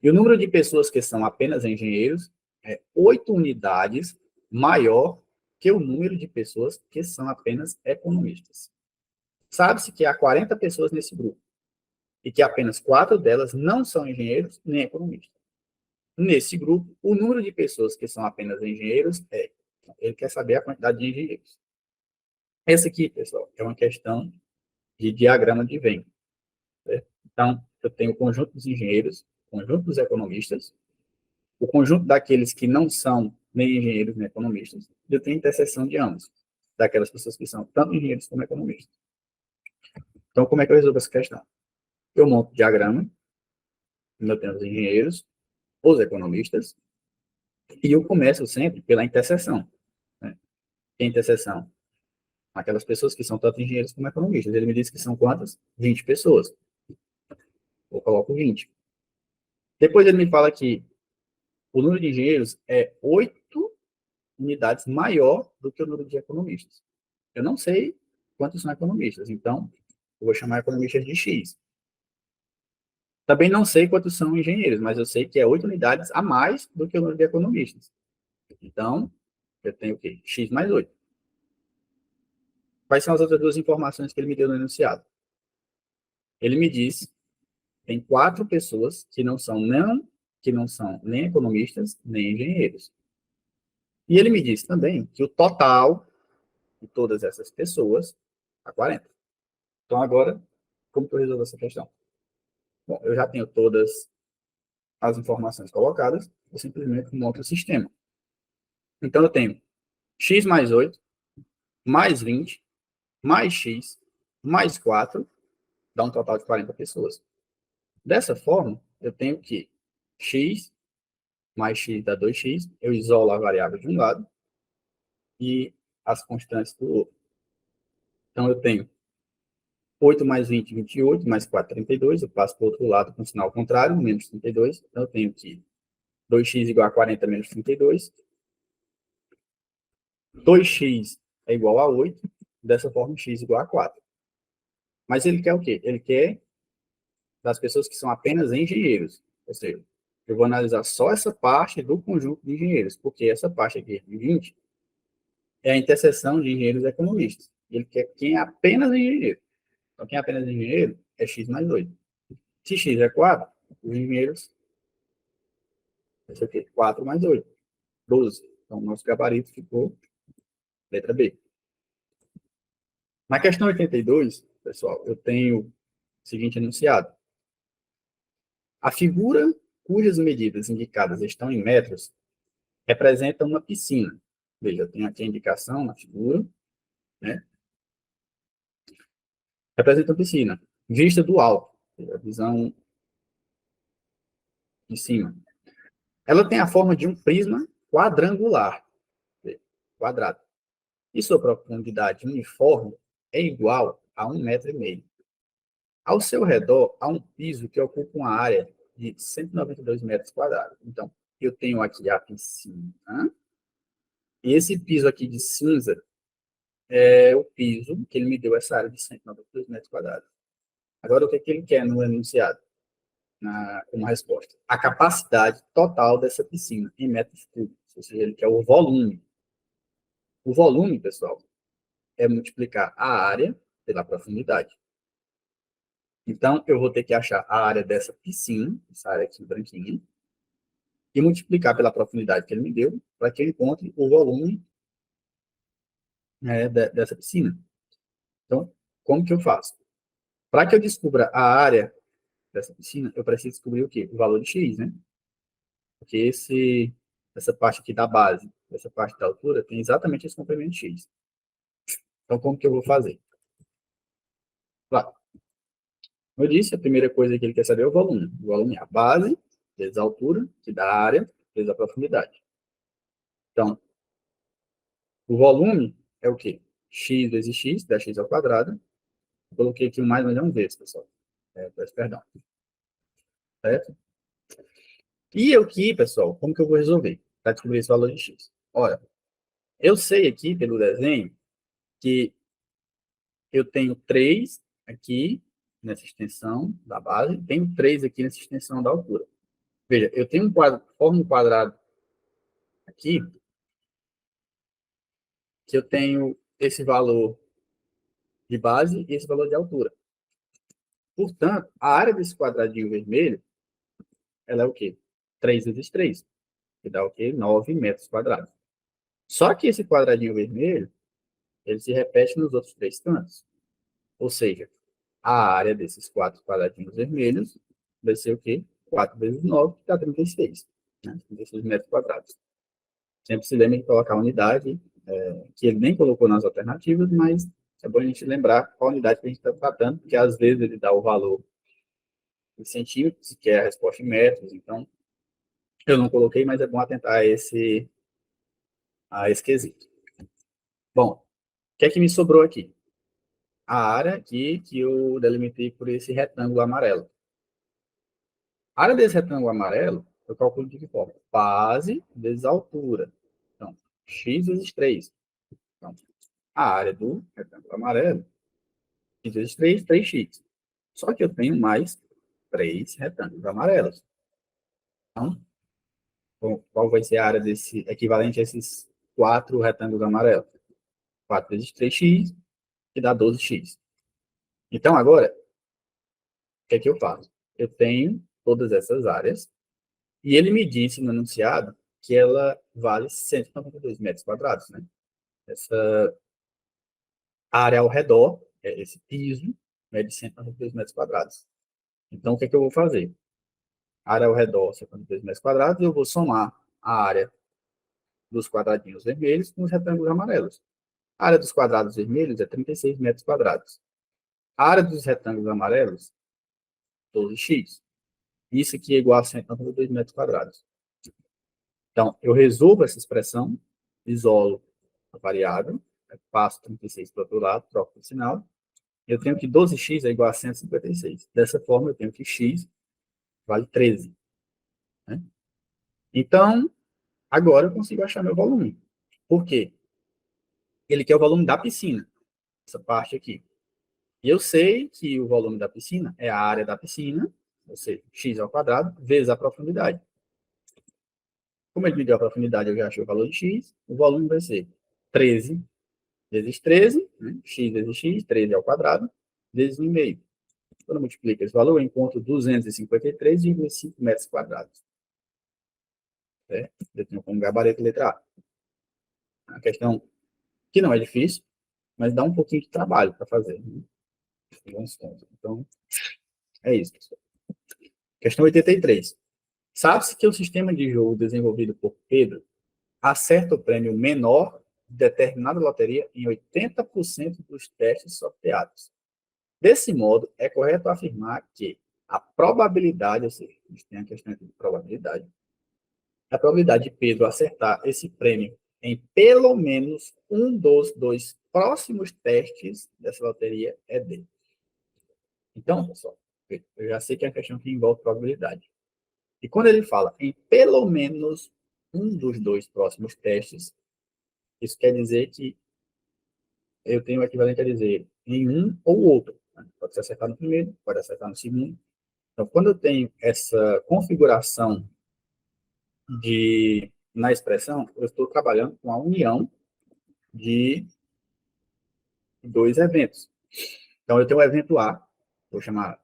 E o número de pessoas que são apenas engenheiros é 8 unidades maior que o número de pessoas que são apenas economistas. Sabe-se que há 40 pessoas nesse grupo e que apenas 4 delas não são engenheiros nem economistas. Nesse grupo, o número de pessoas que são apenas engenheiros é... Ele quer saber a quantidade de engenheiros. Essa aqui, pessoal, é uma questão de diagrama de Venn. Certo? Então, eu tenho o conjunto dos engenheiros, o conjunto dos economistas, o conjunto daqueles que não são nem engenheiros nem economistas, e eu tenho interseção de ambos, daquelas pessoas que são tanto engenheiros como economistas. Então, como é que eu resolvo essa questão? Eu monto o diagrama, eu tenho os engenheiros, os economistas, e eu começo sempre pela interseção. Né? Que é a interseção? Aquelas pessoas que são tanto engenheiros como economistas. Ele me disse que são quantas? 20 pessoas. Eu coloco 20. Depois ele me fala que o número de engenheiros é 8 unidades maior do que o número de economistas. Eu não sei quantos são economistas, então eu vou chamar economistas de X. Também não sei quantos são engenheiros, mas eu sei que é 8 unidades a mais do que o número de economistas. Então, eu tenho o quê? X mais 8. Quais são as outras duas informações que ele me deu no enunciado? Ele me disse tem 4 pessoas que não são nem economistas, nem engenheiros. E ele me disse também que o total de todas essas pessoas é 40. Então, agora, como que eu resolvo essa questão? Bom, eu já tenho todas as informações colocadas, eu simplesmente monto o sistema. Então, eu tenho x mais 8, mais 20, mais x, mais 4, dá um total de 40 pessoas. Dessa forma, eu tenho que x mais x dá 2x, eu isolo a variável de um lado e as constantes do outro. Então, eu tenho 8 mais 20, 28, mais 4, 32. Eu passo para o outro lado com o sinal contrário, menos 32. Então, eu tenho que 2x igual a 40 menos 32. 2x é igual a 8. Dessa forma, x igual a 4. Mas ele quer o quê? Ele quer das pessoas que são apenas engenheiros. Ou seja, eu vou analisar só essa parte do conjunto de engenheiros, porque essa parte aqui de 20 é a interseção de engenheiros e economistas. Ele quer quem é apenas engenheiro. Então, quem é apenas engenheiro é x mais 8. Se x é 4, os engenheiros, esse aqui, 4 mais 8, 12. Então, nosso gabarito ficou letra B. Na questão 82, pessoal, eu tenho o seguinte enunciado. A figura cujas medidas indicadas estão em metros representa uma piscina. Veja, eu tenho aqui a indicação na figura, né? Representa uma piscina, vista do alto, a visão de cima. Ela tem a forma de um prisma quadrangular, quadrado. E sua profundidade uniforme é igual a 1,5 m. Ao seu redor, há um piso que ocupa uma área de 192 metros quadrados. Então, eu tenho aqui a piscina, e esse piso aqui de cinza é o piso que ele me deu essa área de 192 metros quadrados. Agora, o que ele quer no enunciado, como resposta? A capacidade total dessa piscina em metros cúbicos, ou seja, ele quer o volume. O volume, pessoal, é multiplicar a área pela profundidade. Então, eu vou ter que achar a área dessa piscina, essa área aqui branquinha, e multiplicar pela profundidade que ele me deu, para que eu encontre o volume dessa piscina. Então, como que eu faço? Para que eu descubra a área dessa piscina, eu preciso descobrir o quê? O valor de x, né? Porque essa parte aqui da base, essa parte da altura, tem exatamente esse comprimento de x. Então, como que eu vou fazer? Claro, como eu disse, a primeira coisa que ele quer saber é o volume. O volume é a base, vezes a altura, que dá a área, vezes a profundidade. Então, o volume é o quê? X vezes x, dá x ao quadrado. Eu coloquei aqui o mais, mas é um vezes, pessoal. Peço perdão. Certo? E aqui, pessoal, como que eu vou resolver para descobrir esse valor de x? Olha, eu sei aqui, pelo desenho, que eu tenho 3 aqui nessa extensão da base, tenho 3 aqui nessa extensão da altura. Veja, eu tenho formo um quadrado aqui, que eu tenho esse valor de base e esse valor de altura. Portanto, a área desse quadradinho vermelho, ela é o quê? 3 vezes 3, que dá o quê? 9 metros quadrados. Só que esse quadradinho vermelho, ele se repete nos outros 3 cantos. Ou seja, a área desses 4 quadradinhos vermelhos vai ser o quê? 4 vezes 9, que dá 36. Né? 36 metros quadrados. Sempre se lembra de colocar a unidade, que ele nem colocou nas alternativas, mas é bom a gente lembrar qual unidade que a gente está tratando, porque às vezes ele dá o valor em centímetros, que é a resposta em metros, então eu não coloquei, mas é bom atentar a esse quesito. Bom, o que é que me sobrou aqui? A área aqui que eu delimitei por esse retângulo amarelo. A área desse retângulo amarelo, eu calculo de que forma? Base vezes altura. Então, x vezes 3. Então, a área do retângulo amarelo, x vezes 3, 3x. Só que eu tenho mais 3 retângulos amarelos. Então, qual vai ser a área desse equivalente a esses 4 retângulos amarelos? 4 vezes 3x, que dá 12x. Então, agora, o que é que eu faço? Eu tenho todas essas áreas, e ele me disse no enunciado que ela vale 192 metros quadrados, né? Essa área ao redor, esse piso, é de 192 metros quadrados. Então, o que é que eu vou fazer? A área ao redor, 192 metros quadrados, eu vou somar a área dos quadradinhos vermelhos com os retângulos amarelos. A área dos quadrados vermelhos é 36 metros quadrados. A área dos retângulos amarelos, 12x. Isso aqui é igual a 192 metros quadrados. Então, eu resolvo essa expressão, isolo a variável, passo 36 para o outro lado, troco o sinal. Eu tenho que 12x é igual a 156. Dessa forma, eu tenho que x vale 13. Né? Então, agora eu consigo achar meu volume. Por quê? Ele quer o volume da piscina, essa parte aqui. E eu sei que o volume da piscina é a área da piscina, ou seja, x ao quadrado, vezes a profundidade. Como ele me deu a profundidade, eu já achei o valor de x, o volume vai ser 13 vezes 13, né? X vezes x, 13 ao quadrado, vezes 1,5. Quando eu multiplico esse valor, eu encontro 253,5 metros quadrados. Certo? Eu tenho como gabarito letra A. A questão que não é difícil, mas dá um pouquinho de trabalho para fazer. Né? Então, é isso, pessoal. Questão 83. Sabe-se que o sistema de jogo desenvolvido por Pedro acerta o prêmio menor de determinada loteria em 80% dos testes sorteados. Desse modo, é correto afirmar que a probabilidade, ou seja, a gente tem a questão de probabilidade, a probabilidade de Pedro acertar esse prêmio em pelo menos um dos 2 próximos testes dessa loteria é D. Então, pessoal, eu já sei que é uma questão que envolve probabilidade. E quando ele fala em pelo menos um dos 2 próximos testes, isso quer dizer que eu tenho o equivalente a dizer em um ou outro. Né? Pode ser acertar no primeiro, pode acertar no segundo. Então, quando eu tenho essa configuração na expressão, eu estou trabalhando com a união de 2 eventos. Então, eu tenho o evento A, vou chamar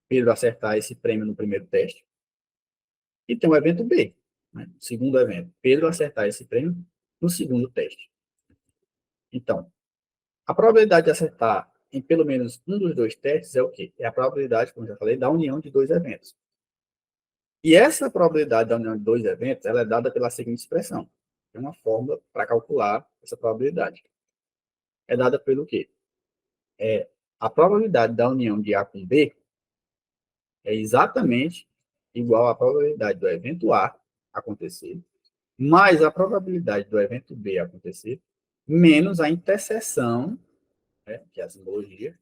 Pedro acertar esse prêmio no primeiro teste, e tem o evento B, né? O segundo evento, Pedro acertar esse prêmio no segundo teste. Então, a probabilidade de acertar em pelo menos um dos 2 testes é o quê? É a probabilidade, como eu já falei, da união de 2 eventos. E essa probabilidade da união de 2 eventos, ela é dada pela seguinte expressão. Tem uma fórmula para calcular essa probabilidade. É dada pelo quê? A probabilidade da união de A com B é exatamente igual à probabilidade do evento A acontecer, mais a probabilidade do evento B acontecer, menos a interseção, né, que é a simbologia,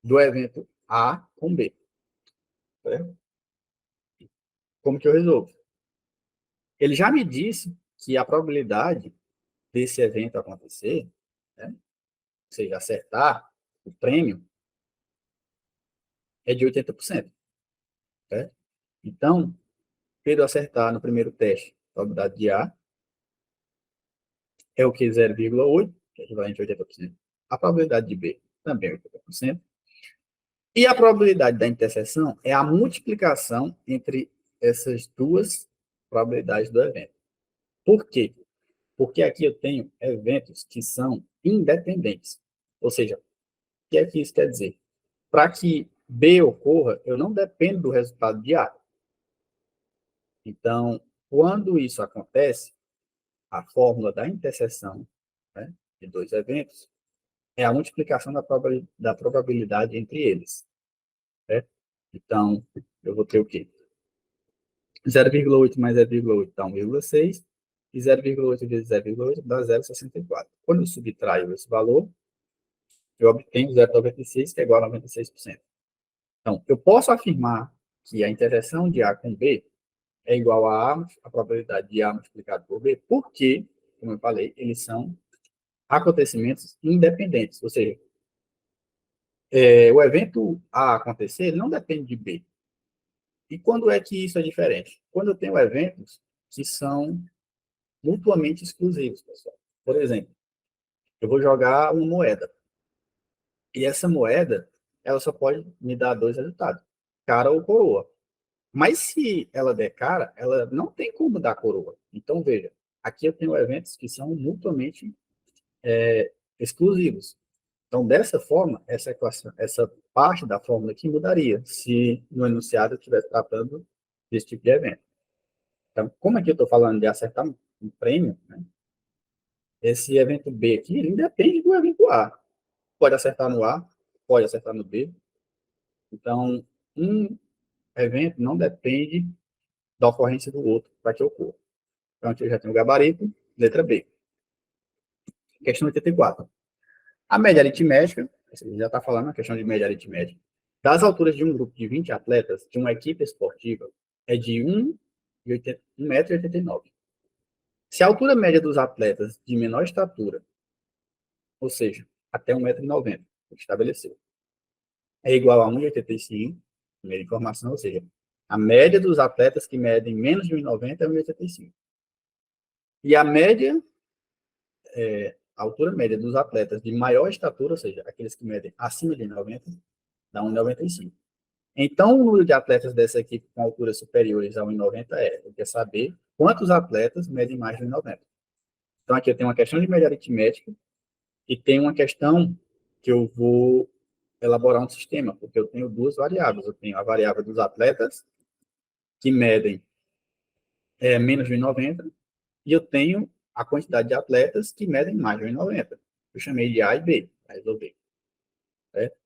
do evento A com B. Certo? Como que eu resolvo? Ele já me disse que a probabilidade desse evento acontecer, né, ou seja, acertar o prêmio, é de 80%. Certo? Então, Pedro acertar no primeiro teste, a probabilidade de A é o que? 0,8, que é equivalente a 80%. A probabilidade de B também é 80%. E a probabilidade da interseção é a multiplicação entre essas duas probabilidades do evento. Por quê? Porque aqui eu tenho eventos que são independentes. Ou seja, o que é que isso quer dizer? Para que B ocorra, eu não dependo do resultado de A. Então, quando isso acontece, a fórmula da interseção, né, de 2 eventos é a multiplicação da probabilidade entre eles. Certo? Então, eu vou ter o quê? 0,8 mais 0,8 dá 1,6, e 0,8 vezes 0,8 dá 0,64. Quando eu subtraio esse valor, eu obtenho 0,96, que é igual a 96%. Então, eu posso afirmar que a interseção de A com B é igual a probabilidade de A multiplicado por B, porque como eu falei, eles são acontecimentos independentes, ou seja, o evento A acontecer, ele não depende de B. E quando é que isso é diferente? Quando eu tenho eventos que são mutuamente exclusivos, pessoal. Por exemplo, eu vou jogar uma moeda. E essa moeda, ela só pode me dar dois resultados, cara ou coroa. Mas se ela der cara, ela não tem como dar coroa. Então, veja, aqui eu tenho eventos que são mutuamente exclusivos. Então, dessa forma, essa equação, essa parte da fórmula aqui mudaria se no enunciado eu estivesse tratando desse tipo de evento. Então, como aqui eu estou falando de acertar um prêmio, né, esse evento B aqui, ele independe do evento A. Pode acertar no A, pode acertar no B. Então, um evento não depende da ocorrência do outro para que ocorra. Então, aqui eu já tenho o gabarito, letra B. Questão 84. A média aritmética, você já está falando a questão de média aritmética, das alturas de um grupo de 20 atletas de uma equipe esportiva é de 1,89 m. Se a altura média dos atletas de menor estatura, ou seja, até 1,90 m, estabeleceu, é igual a 1,85 m, primeira informação, ou seja, a média dos atletas que medem menos de 1,90 m é 1,85 m. E a média, a altura média dos atletas de maior estatura, ou seja, aqueles que medem acima de 90, dá 1,95 m. Então, o número de atletas dessa equipe com alturas superiores a 1,90 eu quero saber quantos atletas medem mais de 1,90. Então, aqui eu tenho uma questão de média aritmética e tem uma questão que eu vou elaborar um sistema, porque eu tenho duas variáveis. Eu tenho a variável dos atletas que medem menos de 1,90 e eu tenho a quantidade de atletas que medem mais de 1,90. Eu chamei de A e B para resolver. Certo?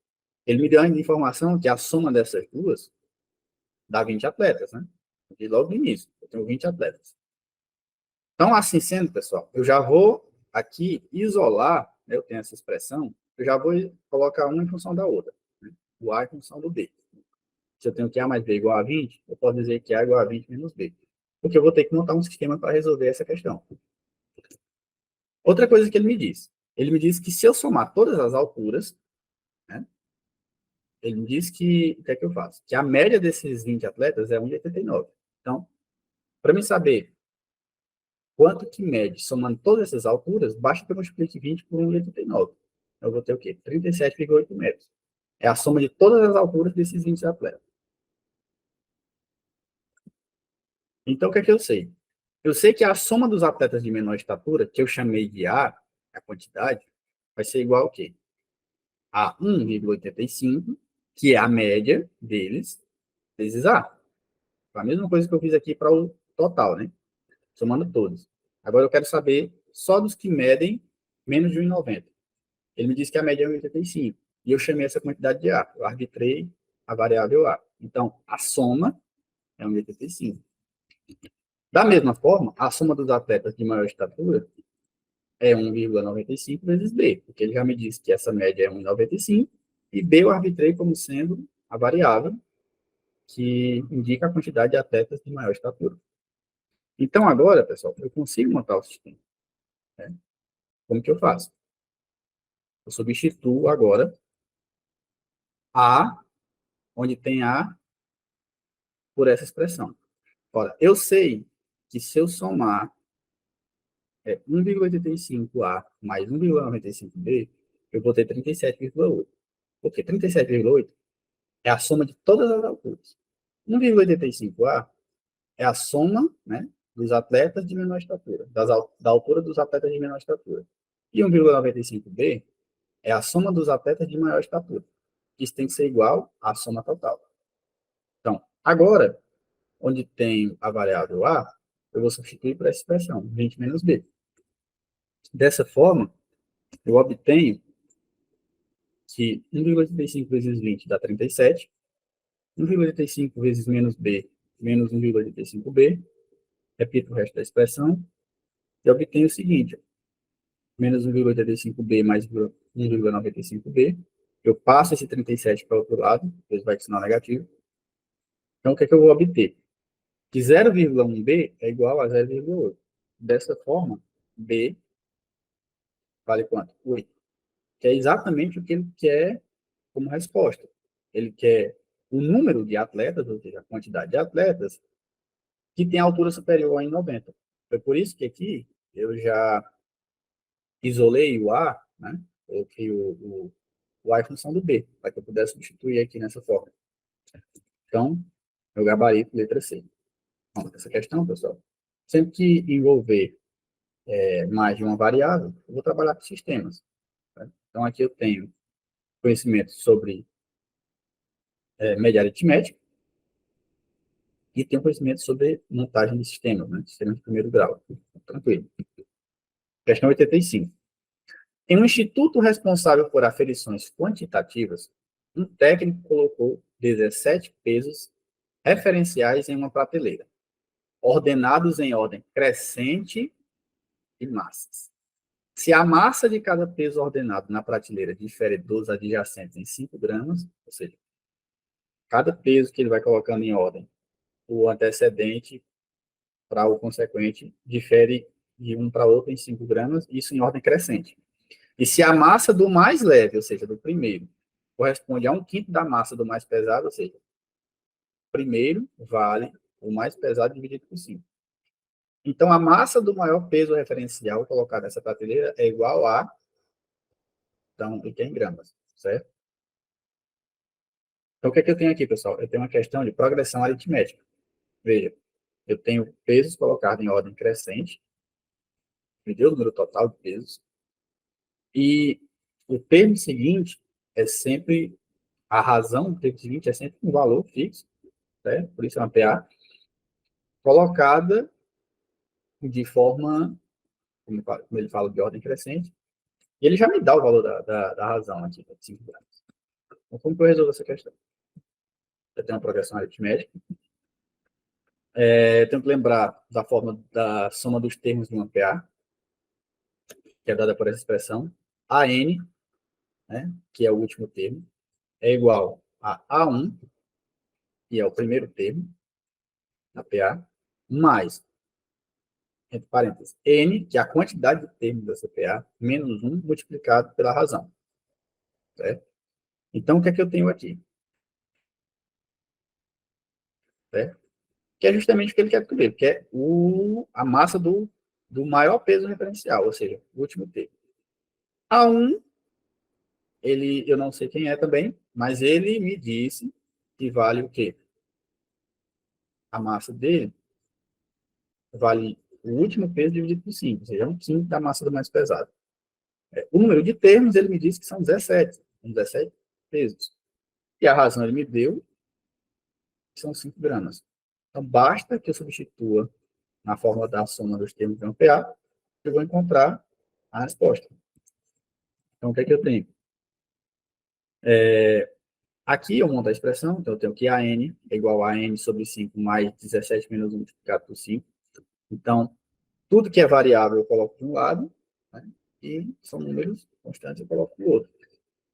Ele me deu a informação que a soma dessas duas dá 20 atletas, né? E logo no início, eu tenho 20 atletas. Então, assim sendo, pessoal, eu já vou aqui isolar, né, eu tenho essa expressão, eu já vou colocar uma em função da outra, né? O A em função do B. Se eu tenho que A mais B igual a 20, eu posso dizer que A igual a 20 menos B. Porque eu vou ter que montar um sistema para resolver essa questão. Outra coisa que ele me disse que se eu somar todas as alturas, né, ele me disse que, o que é que eu faço? Que a média desses 20 atletas é 1,89. Então, para mim saber quanto que mede somando todas essas alturas, basta que eu multiplique 20 por 1,89. Eu vou ter o quê? 37,8 metros. É a soma de todas as alturas desses 20 atletas. Então, o que é que eu sei? Eu sei que a soma dos atletas de menor estatura, que eu chamei de A, a quantidade, vai ser igual ao quê? A 1,85, que é a média deles, vezes A. A mesma coisa que eu fiz aqui para o total, né? Somando todos. Agora eu quero saber só dos que medem menos de 1,90. Ele me disse que a média é 1,85. E eu chamei essa quantidade de A. Eu arbitrei a variável A. Então, a soma é 1,85. Da mesma forma, a soma dos atletas de maior estatura é 1,95 vezes B, porque ele já me disse que essa média é 1,95, e B eu arbitrei como sendo a variável que indica a quantidade de atletas de maior estatura. Então, agora, pessoal, eu consigo montar o sistema. Né? Como que eu faço? Eu substituo agora A, onde tem A, por essa expressão. Ora, eu sei que se eu somar 1,85A mais 1,95B, eu vou ter 37,8. Porque 37,8 é a soma de todas as alturas. 1,85A é a soma, né, dos atletas de menor estatura, da altura dos atletas de menor estatura. E 1,95B é a soma dos atletas de maior estatura. Isso tem que ser igual à soma total. Então, agora, onde tem a variável A, eu vou substituir por essa expressão, 20 menos B. Dessa forma, eu obtenho que 1,85 vezes 20 dá 37, 1,85 vezes menos B, menos 1,85B, repito o resto da expressão, e obtenho o seguinte, menos 1,85B mais 1,95B, eu passo esse 37 para o outro lado, depois vai com sinal negativo, então o que é que eu vou obter? Que 0,1B é igual a 0,8. Dessa forma, B vale quanto? 8. Que é exatamente o que ele quer como resposta. Ele quer o número de atletas, ou seja, a quantidade de atletas, que tem altura superior a 1,90. Foi por isso que aqui eu já isolei o A, né? Coloquei o A em função do B, para que eu pudesse substituir aqui nessa forma. Então, meu gabarito, letra C. Então, essa questão, pessoal, sempre que envolver mais de uma variável, eu vou trabalhar com sistemas. Tá? Então, aqui eu tenho conhecimento sobre média aritmética e tenho conhecimento sobre montagem de sistemas, né? Sistemas de primeiro grau. Tranquilo. Questão 85. Em um instituto responsável por aferições quantitativas, um técnico colocou 17 pesos referenciais em uma prateleira, ordenados em ordem crescente de massas. Se a massa de cada peso ordenado na prateleira difere dos adjacentes em 5 gramas, ou seja, cada peso que ele vai colocando em ordem, o antecedente para o consequente difere de um para outro em 5 gramas, isso em ordem crescente. E se a massa do mais leve, ou seja, do primeiro, corresponde a 1/5 da massa do mais pesado, ou seja, primeiro vale o mais pesado dividido por 5. Então, a massa do maior peso referencial colocado nessa prateleira é igual a, então, aqui em gramas, certo? Então, o que é que eu tenho aqui, pessoal? Eu tenho uma questão de progressão aritmética. Veja, eu tenho pesos colocados em ordem crescente, me deu o número total de pesos, e o termo seguinte é sempre, a razão do termo seguinte é sempre um valor fixo, certo? Por isso é uma PA, colocada de forma, como ele fala, de ordem crescente, e ele já me dá o valor da razão aqui, de 5 gramas. Então, como que eu resolvo essa questão? Eu tenho uma progressão aritmética, eu tenho que lembrar da forma da soma dos termos de uma PA, que é dada por essa expressão, AN, né, que é o último termo, é igual a A1, que é o primeiro termo, na PA, mais, entre parênteses, N, que é a quantidade de termos dessa PA, menos 1 multiplicado pela razão. Certo? Então, o que é que eu tenho aqui? Certo? Que é justamente o que ele quer descobrir, que é a massa do maior peso referencial, ou seja, o último termo. A1, eu não sei quem é também, mas ele me disse que vale o quê? A massa dele vale o último peso dividido por 5, ou seja, 1/5 da massa do mais pesado. O número de termos, ele me disse que são 17, 17 pesos. E a razão ele me deu, que são 5 gramas. Então, basta que eu substitua na fórmula da soma dos termos de um PA, eu vou encontrar a resposta. Então, o que é que eu tenho? Aqui eu monto a expressão, então eu tenho que AN é igual a N sobre 5 mais 17 menos 1 multiplicado por 5. Então, tudo que é variável eu coloco de um lado, né, e são números constantes eu coloco do outro.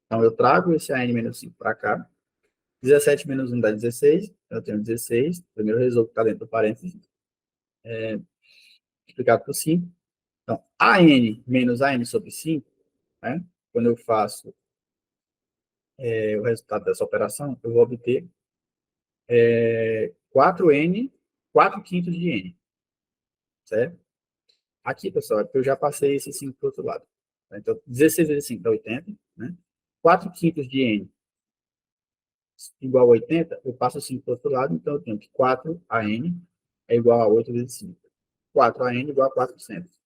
Então, eu trago esse AN menos 5 para cá. 17 menos 1 dá 16, eu tenho 16, primeiro resolvo que está dentro do parênteses, multiplicado por 5. Então, AN menos AN sobre 5, né, quando eu faço o resultado dessa operação, eu vou obter 4N, 4/5 de N, certo? Aqui, pessoal, é porque eu já passei esse 5 para o outro lado. Então, 16 vezes 5 dá 80, né? 4/5 de N igual a 80, eu passo 5 para o outro lado, então eu tenho que 4AN é igual a 8 vezes 5. 4AN igual a 400.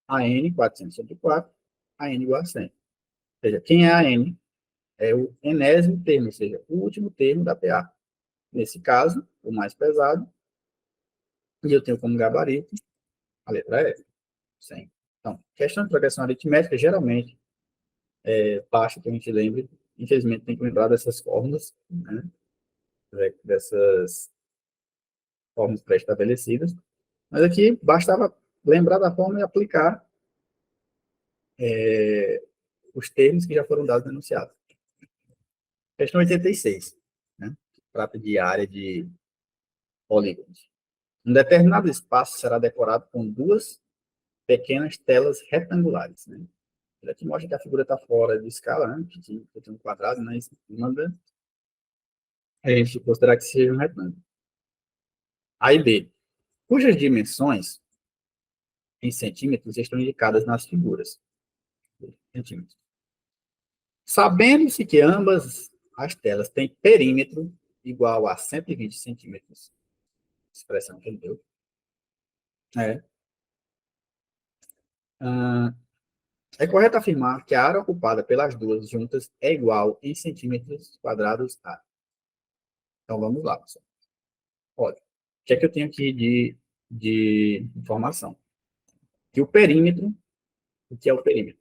AN, 400 sobre 4, AN igual a 100. Ou seja, quem é AN? É o enésimo termo, ou seja, o último termo da PA. Nesse caso, o mais pesado, e eu tenho como gabarito a letra F, 100. Então, questão de progressão aritmética, geralmente, basta que a gente lembre, infelizmente tem que lembrar dessas fórmulas, né? Dessas fórmulas pré-estabelecidas, mas aqui bastava lembrar da fórmula e aplicar os termos que já foram dados no enunciado. Questão 86, né? Trata de área de polígonos. Um determinado espaço será decorado com duas pequenas telas retangulares, né? Ele aqui mostra que a figura está fora de escala, né? Que tem um quadrado, né? Isso manda a gente considerar que seja um retângulo. Aí B, cujas dimensões em centímetros estão indicadas nas figuras. Centímetros. Sabendo-se que ambas as telas têm perímetro igual a 120 centímetros, expressão que ele deu, é correto afirmar que a área ocupada pelas duas juntas é igual em centímetros quadrados a. Então, vamos lá, pessoal. Olha, o que é que eu tenho aqui de informação? Que o que é o perímetro?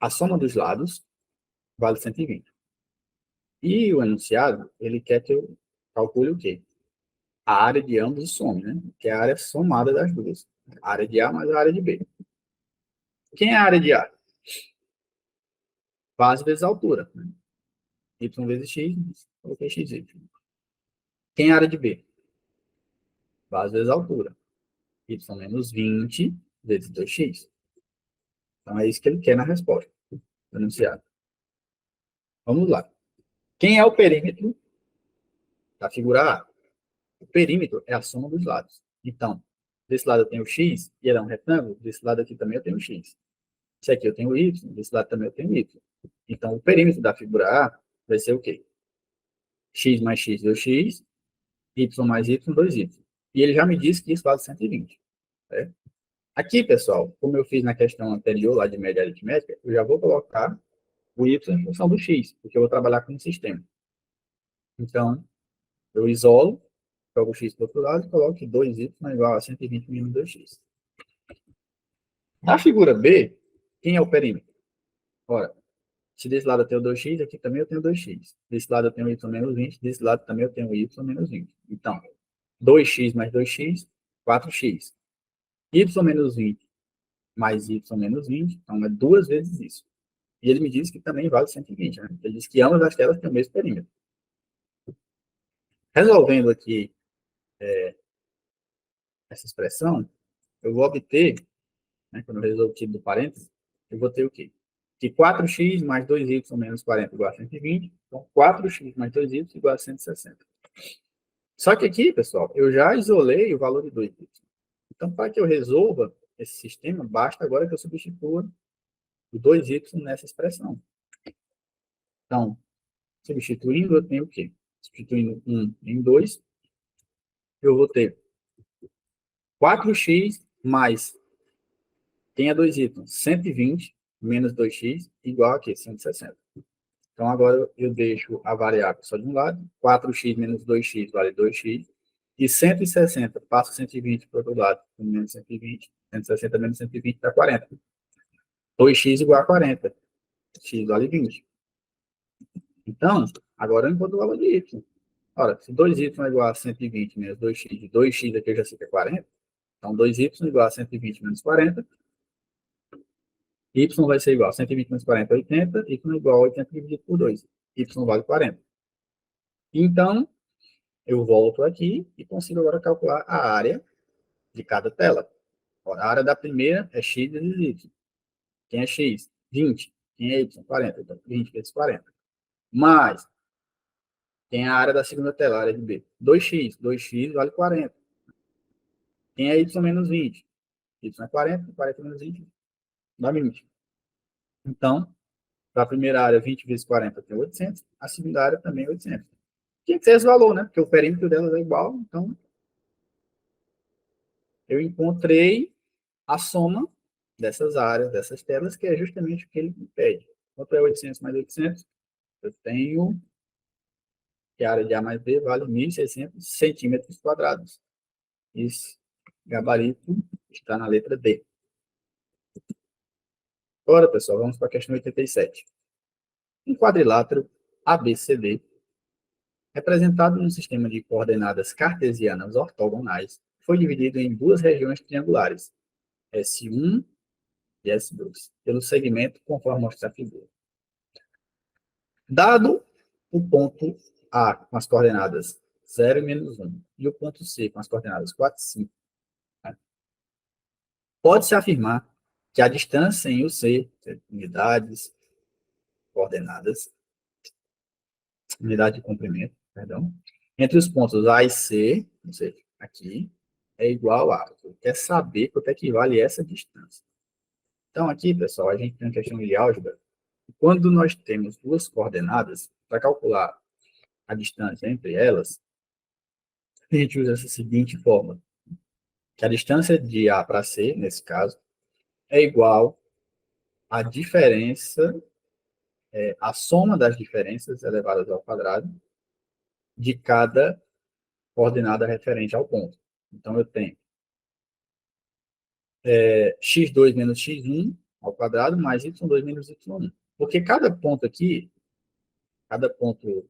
A soma dos lados vale 120. E o enunciado, ele quer que eu calcule o quê? A área de ambos os some, né? Que é a área somada das duas. A área de A mais a área de B. Quem é a área de A? Base vezes altura. Né? Y vezes X, coloquei XY. Quem é a área de B? Base vezes altura. Y menos 20 vezes 2x. Então, é isso que ele quer na resposta. Enunciado. Vamos lá. Quem é o perímetro da figura A? O perímetro é a soma dos lados. Então, desse lado eu tenho x, e ele é um retângulo, desse lado aqui também eu tenho x. Esse aqui eu tenho y, desse lado também eu tenho y. Então, o perímetro da figura A vai ser o quê? X mais x, 2x, y mais y, 2y. E ele já me disse que isso vale 120. Certo? Aqui, pessoal, como eu fiz na questão anterior, lá de média aritmética, eu já vou colocar o y em função do x, porque eu vou trabalhar com um sistema. Então, eu isolo, jogo o x para o outro lado e coloco que 2y é igual a 120 menos 2x. Na figura B, quem é o perímetro? Ora, se desse lado eu tenho 2x, aqui também eu tenho 2x. Desse lado eu tenho y menos 20, desse lado também eu tenho y menos 20. Então, 2x mais 2x, 4x. Y menos 20 mais y menos 20, então é duas vezes isso. E ele me disse que também vale 120, né? Ele disse que ambas as telas têm o mesmo perímetro. Resolvendo aqui essa expressão, eu vou obter, né, quando eu resolvo o tipo do parênteses, eu vou ter o quê? Que 4x mais 2y menos 40 igual a 120, então 4x mais 2y igual a 160. Só que aqui, pessoal, eu já isolei o valor de 2y. Então, para que eu resolva esse sistema, basta agora que eu substitua o 2y nessa expressão. Então, substituindo, eu tenho o quê? Substituindo 1 em 2, eu vou ter 4x mais, quem é 2y? 120 menos 2x igual a quê? 160. Então, agora eu deixo a variável só de um lado. 4x menos 2x vale 2x. E 160, passo 120 para o outro lado. Menos 120. 160 menos 120 dá 40. 2x igual a 40. X vale 20. Então, agora eu encontro o valor de y. Ora, se 2y é igual a 120 menos 2x, 2x aqui eu já sei que é 40. Então, 2y igual a 120 menos 40. Y vai ser igual a 120 menos 40 é 80. Y igual a 80 dividido por 2. Y vale 40. Então, eu volto aqui e consigo agora calcular a área de cada tela. Ora, a área da primeira é x vezes y. Quem é x? 20. Quem é y? 40. Então, 20 vezes 40. Mais, quem é a área da segunda tela, a área de B? 2x. 2x vale 40. Quem é y menos 20? Y é 40. 40 menos 20 dá 20. Então, para a primeira área, 20 vezes 40 tem 800. A segunda área também é 800. Tinha que ser esse valor, né? Porque o perímetro delas é igual. Então, eu encontrei a soma dessas áreas, dessas telas, que é justamente o que ele me pede. Quanto é 800 mais 800? Eu tenho que a área de A mais B vale 1.600 centímetros quadrados. Esse gabarito está na letra D. Agora, pessoal, vamos para a questão 87. Um quadrilátero ABCD, representado num sistema de coordenadas cartesianas ortogonais, foi dividido em duas regiões triangulares, S1 e S2, pelo segmento conforme mostra a figura. Dado o ponto A com as coordenadas 0 e menos 1, e o ponto C com as coordenadas 4 e 5, né? pode-se afirmar que a distância em UC, unidades coordenadas, unidade de comprimento, perdão, entre os pontos A e C, ou seja, aqui, é igual a. Quer saber quanto é que vale essa distância. Então, aqui, pessoal, a gente tem uma questão de álgebra. Quando nós temos duas coordenadas, para calcular a distância entre elas, a gente usa essa seguinte fórmula, que a distância de A para C, nesse caso, é igual à diferença, a soma das diferenças elevadas ao quadrado de cada coordenada referente ao ponto. Então, eu tenho x2 menos x1 ao quadrado mais y2 menos y1. Porque cada ponto aqui, cada ponto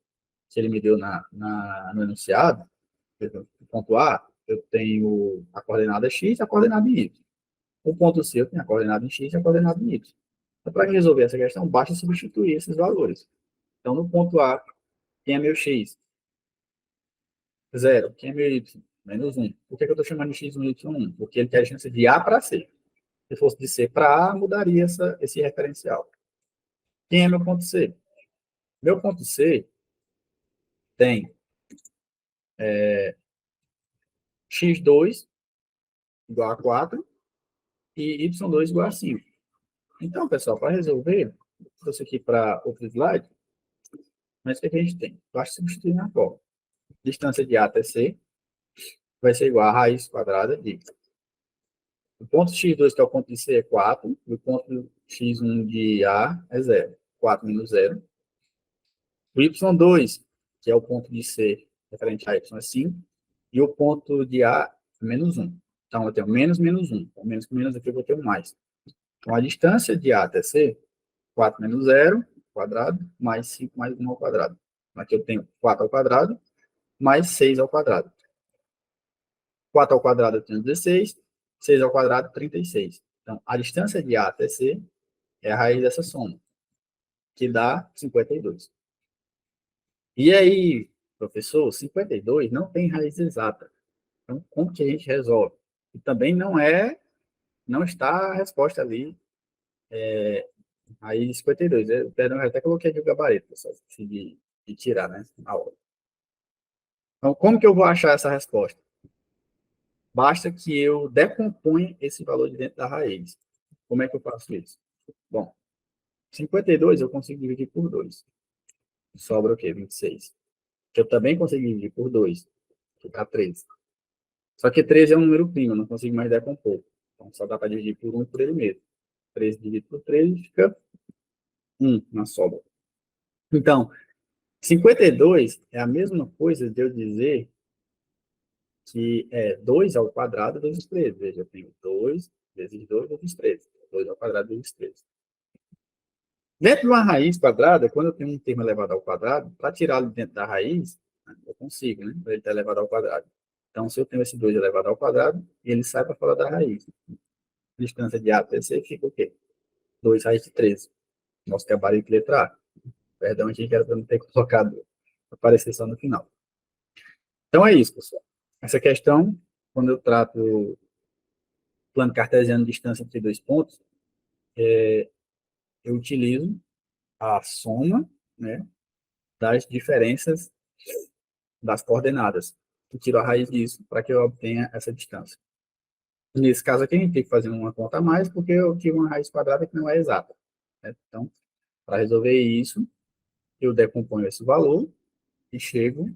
que ele me deu no enunciado, o ponto A, eu tenho a coordenada x e a coordenada em y. O ponto C, eu tenho a coordenada em x e a coordenada em y. Então, para resolver essa questão, basta substituir esses valores. Então, no ponto A, quem é meu x? 0. Quem é meu y? Menos 1. Por que eu estou chamando de x1 e y1? Porque ele tem a distância de A para C. Se fosse de C para A, mudaria esse referencial. Quem é meu ponto C? Meu ponto C tem x2 igual a 4 e y2 igual a 5. Então, pessoal, para resolver, eu trouxe aqui para outro slide, mas o que a gente tem? Basta substituir na forma. Distância de A até C vai ser igual a raiz quadrada de... O ponto x2, que é o ponto de C, é 4, e o ponto x1 de A é 0. 4 menos 0. O y2, que é o ponto de C referente a y, é 5, e o ponto de A é menos 1. Então, eu tenho menos, menos 1. Então, menos com menos aqui eu vou ter um mais. Então, a distância de A até C, 4 menos 0, quadrado, mais 5 mais 1 ao quadrado. Aqui eu tenho 4 ao quadrado, mais 6 ao quadrado. 4 ao quadrado eu tenho 16, 6 ao quadrado, 36. Então, a distância de A até C é a raiz dessa soma, que dá 52. E aí, professor, 52 não tem raiz exata. Então, como que a gente resolve? E também não está a resposta ali, raiz 52. Eu até coloquei aqui o gabarito, pessoal, de tirar, né, a hora. Então, como que eu vou achar essa resposta? Basta que eu decomponha esse valor de dentro da raiz. Como é que eu faço isso? Bom, 52 eu consigo dividir por 2. Sobra o quê? 26. Que eu também consigo dividir por 2. Fica 13. Só que 13 é um número primo, eu não consigo mais decompor. Então, só dá para dividir por 1 e por ele mesmo. 13 dividido por 3 fica 1 na sobra. Então, 52 é a mesma coisa de eu dizer que é 2 ao quadrado vezes 13. Veja, eu tenho 2 vezes 2 vezes 13. 2 ao quadrado vezes 13. Dentro de uma raiz quadrada, quando eu tenho um termo elevado ao quadrado, para tirá-lo dentro da raiz, eu consigo, né? Para ele estar elevado ao quadrado. Então, se eu tenho esse 2 elevado ao quadrado, ele sai para fora da raiz. A distância de A até C fica o quê? 2 raiz de 13. Nosso gabarito letra A. Perdão aqui, que era para não ter colocado, aparecer só no final. Então, é isso, pessoal. Essa questão, quando eu trato plano cartesiano de distância entre dois pontos, eu utilizo a soma, né, das diferenças das coordenadas. Eu tiro a raiz disso para que eu obtenha essa distância. Nesse caso aqui, a gente tem que fazer uma conta a mais, porque eu tive uma raiz quadrada que não é exata. Né? Então, para resolver isso, eu decomponho esse valor e chego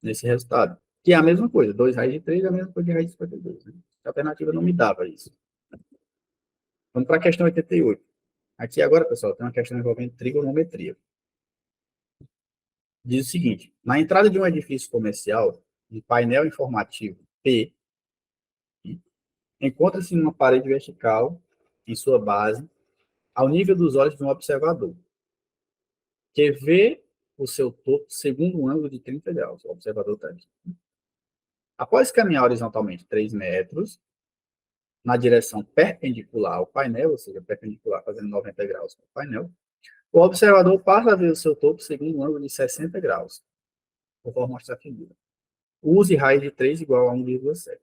nesse resultado. Que é a mesma coisa, 2 raiz de 3 é a mesma coisa de raiz de 52. Né? A alternativa não me dava isso. Vamos para a questão 88. Aqui agora, pessoal, tem uma questão envolvendo trigonometria. Diz o seguinte: na entrada de um edifício comercial, um painel informativo P encontra-se numa parede vertical em sua base, ao nível dos olhos de um observador, que vê o seu topo segundo um ângulo de 30 graus. O observador está aqui. Após caminhar horizontalmente 3 metros, na direção perpendicular ao painel, ou seja, perpendicular fazendo 90 graus com o painel, o observador passa a ver o seu topo segundo um ângulo de 60 graus, conforme mostra a figura. Use raiz de 3 igual a 1,7.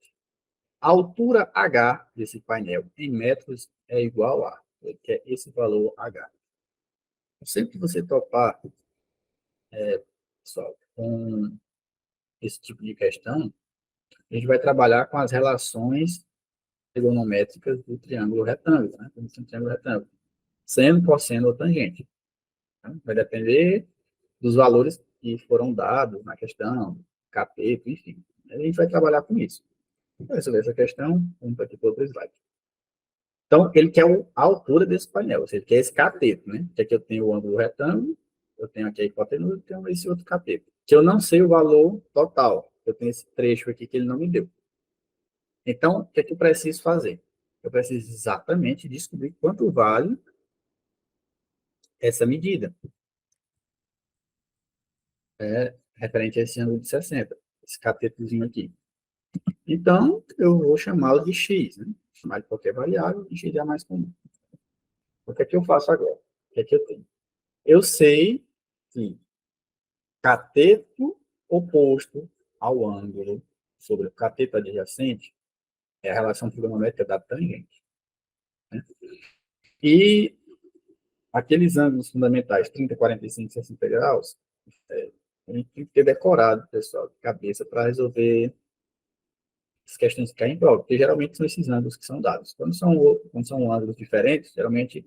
A altura H desse painel em metros é igual a, que é esse valor H. Sempre que você topar, pessoal, com esse tipo de questão, a gente vai trabalhar com as relações trigonométricas do triângulo retângulo, né? Um triângulo retângulo, seno, cosseno ou tangente. Tá? Vai depender dos valores que foram dados na questão, cateto, enfim. A gente vai trabalhar com isso. Para resolver essa questão, vamos aqui para outro slide. Então, ele quer a altura desse painel, ou seja, ele quer esse cateto, né? Que aqui eu tenho o ângulo retângulo, eu tenho aqui a hipotenusa, eu tenho esse outro cateto. Que eu não sei o valor total. Eu tenho esse trecho aqui que ele não me deu. Então, o que é que eu preciso fazer? Eu preciso exatamente descobrir quanto vale essa medida. Referente a esse ângulo de 60, esse catetozinho aqui. Então, eu vou chamá-lo de x, né? Chamar de qualquer variável, e x é a mais comum. O que é que eu faço agora? O que é que eu tenho? Eu sei que cateto oposto ao ângulo sobre o cateto adjacente é a relação trigonométrica da tangente. Né? E aqueles ângulos fundamentais, 30, 45, 60 graus, a gente tem que ter decorado, pessoal, de cabeça, para resolver as questões que caem em prova, porque geralmente são esses ângulos que são dados. Quando são ângulos diferentes, geralmente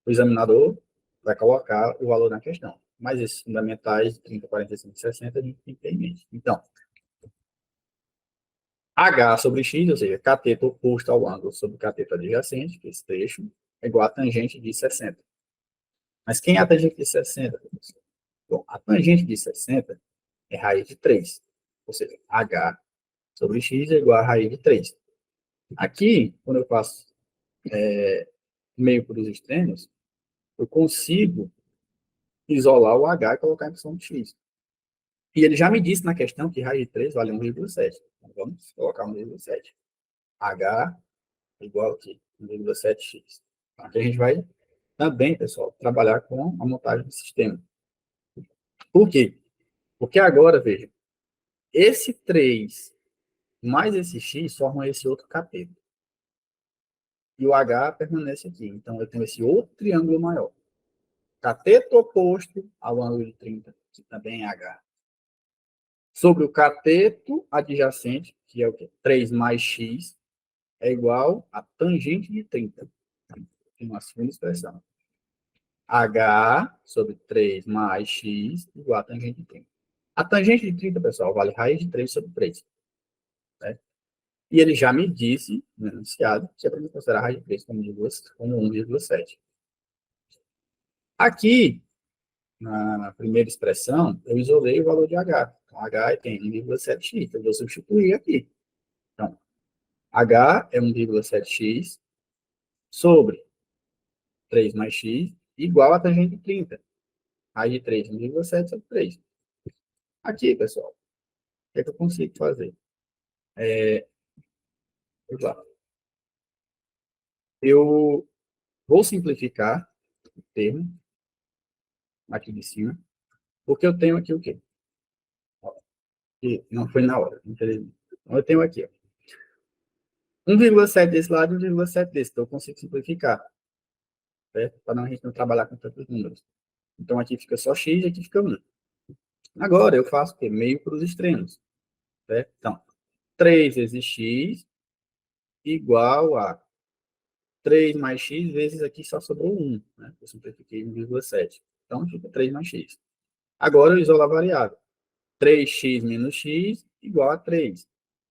o examinador vai colocar o valor na questão. Mas esses fundamentais, 30, 45, 60, a gente tem que ter em mente. Então, H sobre X, ou seja, cateto oposto ao ângulo sobre cateto adjacente, que é esse trecho, é igual a tangente de 60. Mas quem é a tangente de 60? Bom, a tangente de 60 é raiz de 3. Ou seja, H sobre X é igual a raiz de 3. Aqui, quando eu faço meio para os extremos, eu consigo isolar o H e colocar em função de X. E ele já me disse na questão que raiz de 3 vale 1,7. Então, vamos colocar 1,7. H igual aqui, 1,7x. Aqui a gente vai também, pessoal, trabalhar com a montagem do sistema. Por quê? Porque agora, veja, esse 3 mais esse x formam esse outro cateto. E o H permanece aqui. Então, eu tenho esse outro triângulo maior. Cateto oposto ao ângulo de 30, que também é H. Sobre o cateto adjacente, que é o quê? 3 mais x, é igual a tangente de 30. Tem uma segunda expressão. H sobre 3 mais x igual a tangente de 30. A tangente de 30, pessoal, vale raiz de 3 sobre 3. Né? E ele já me disse, no enunciado, que é para me considerar a raiz de 3 como 1,7. Aqui, na primeira expressão, eu isolei o valor de H. Então, H tem 1,7x. Então, eu vou substituir aqui. Então, H é 1,7x sobre 3 mais x igual a tangente de 30. Raiz de 3, 1,7 sobre 3. Aqui, pessoal, o que é que eu consigo fazer? Eu vou simplificar o termo aqui de cima, porque eu tenho aqui o quê? Que não foi na hora, infelizmente. Então, eu tenho aqui, ó, 1,7 desse lado e 1,7 desse, então eu consigo simplificar, certo? Para a gente não trabalhar com tantos números. Então, aqui fica só x e aqui fica 1. Agora, eu faço o quê? Meio para os extremos, certo? Então, 3 vezes x igual a 3 mais x vezes aqui só sobrou 1, né? Eu simplifiquei 1,7. Então, fica 3 mais x. Agora, eu isolo a variável. 3x menos x igual a 3.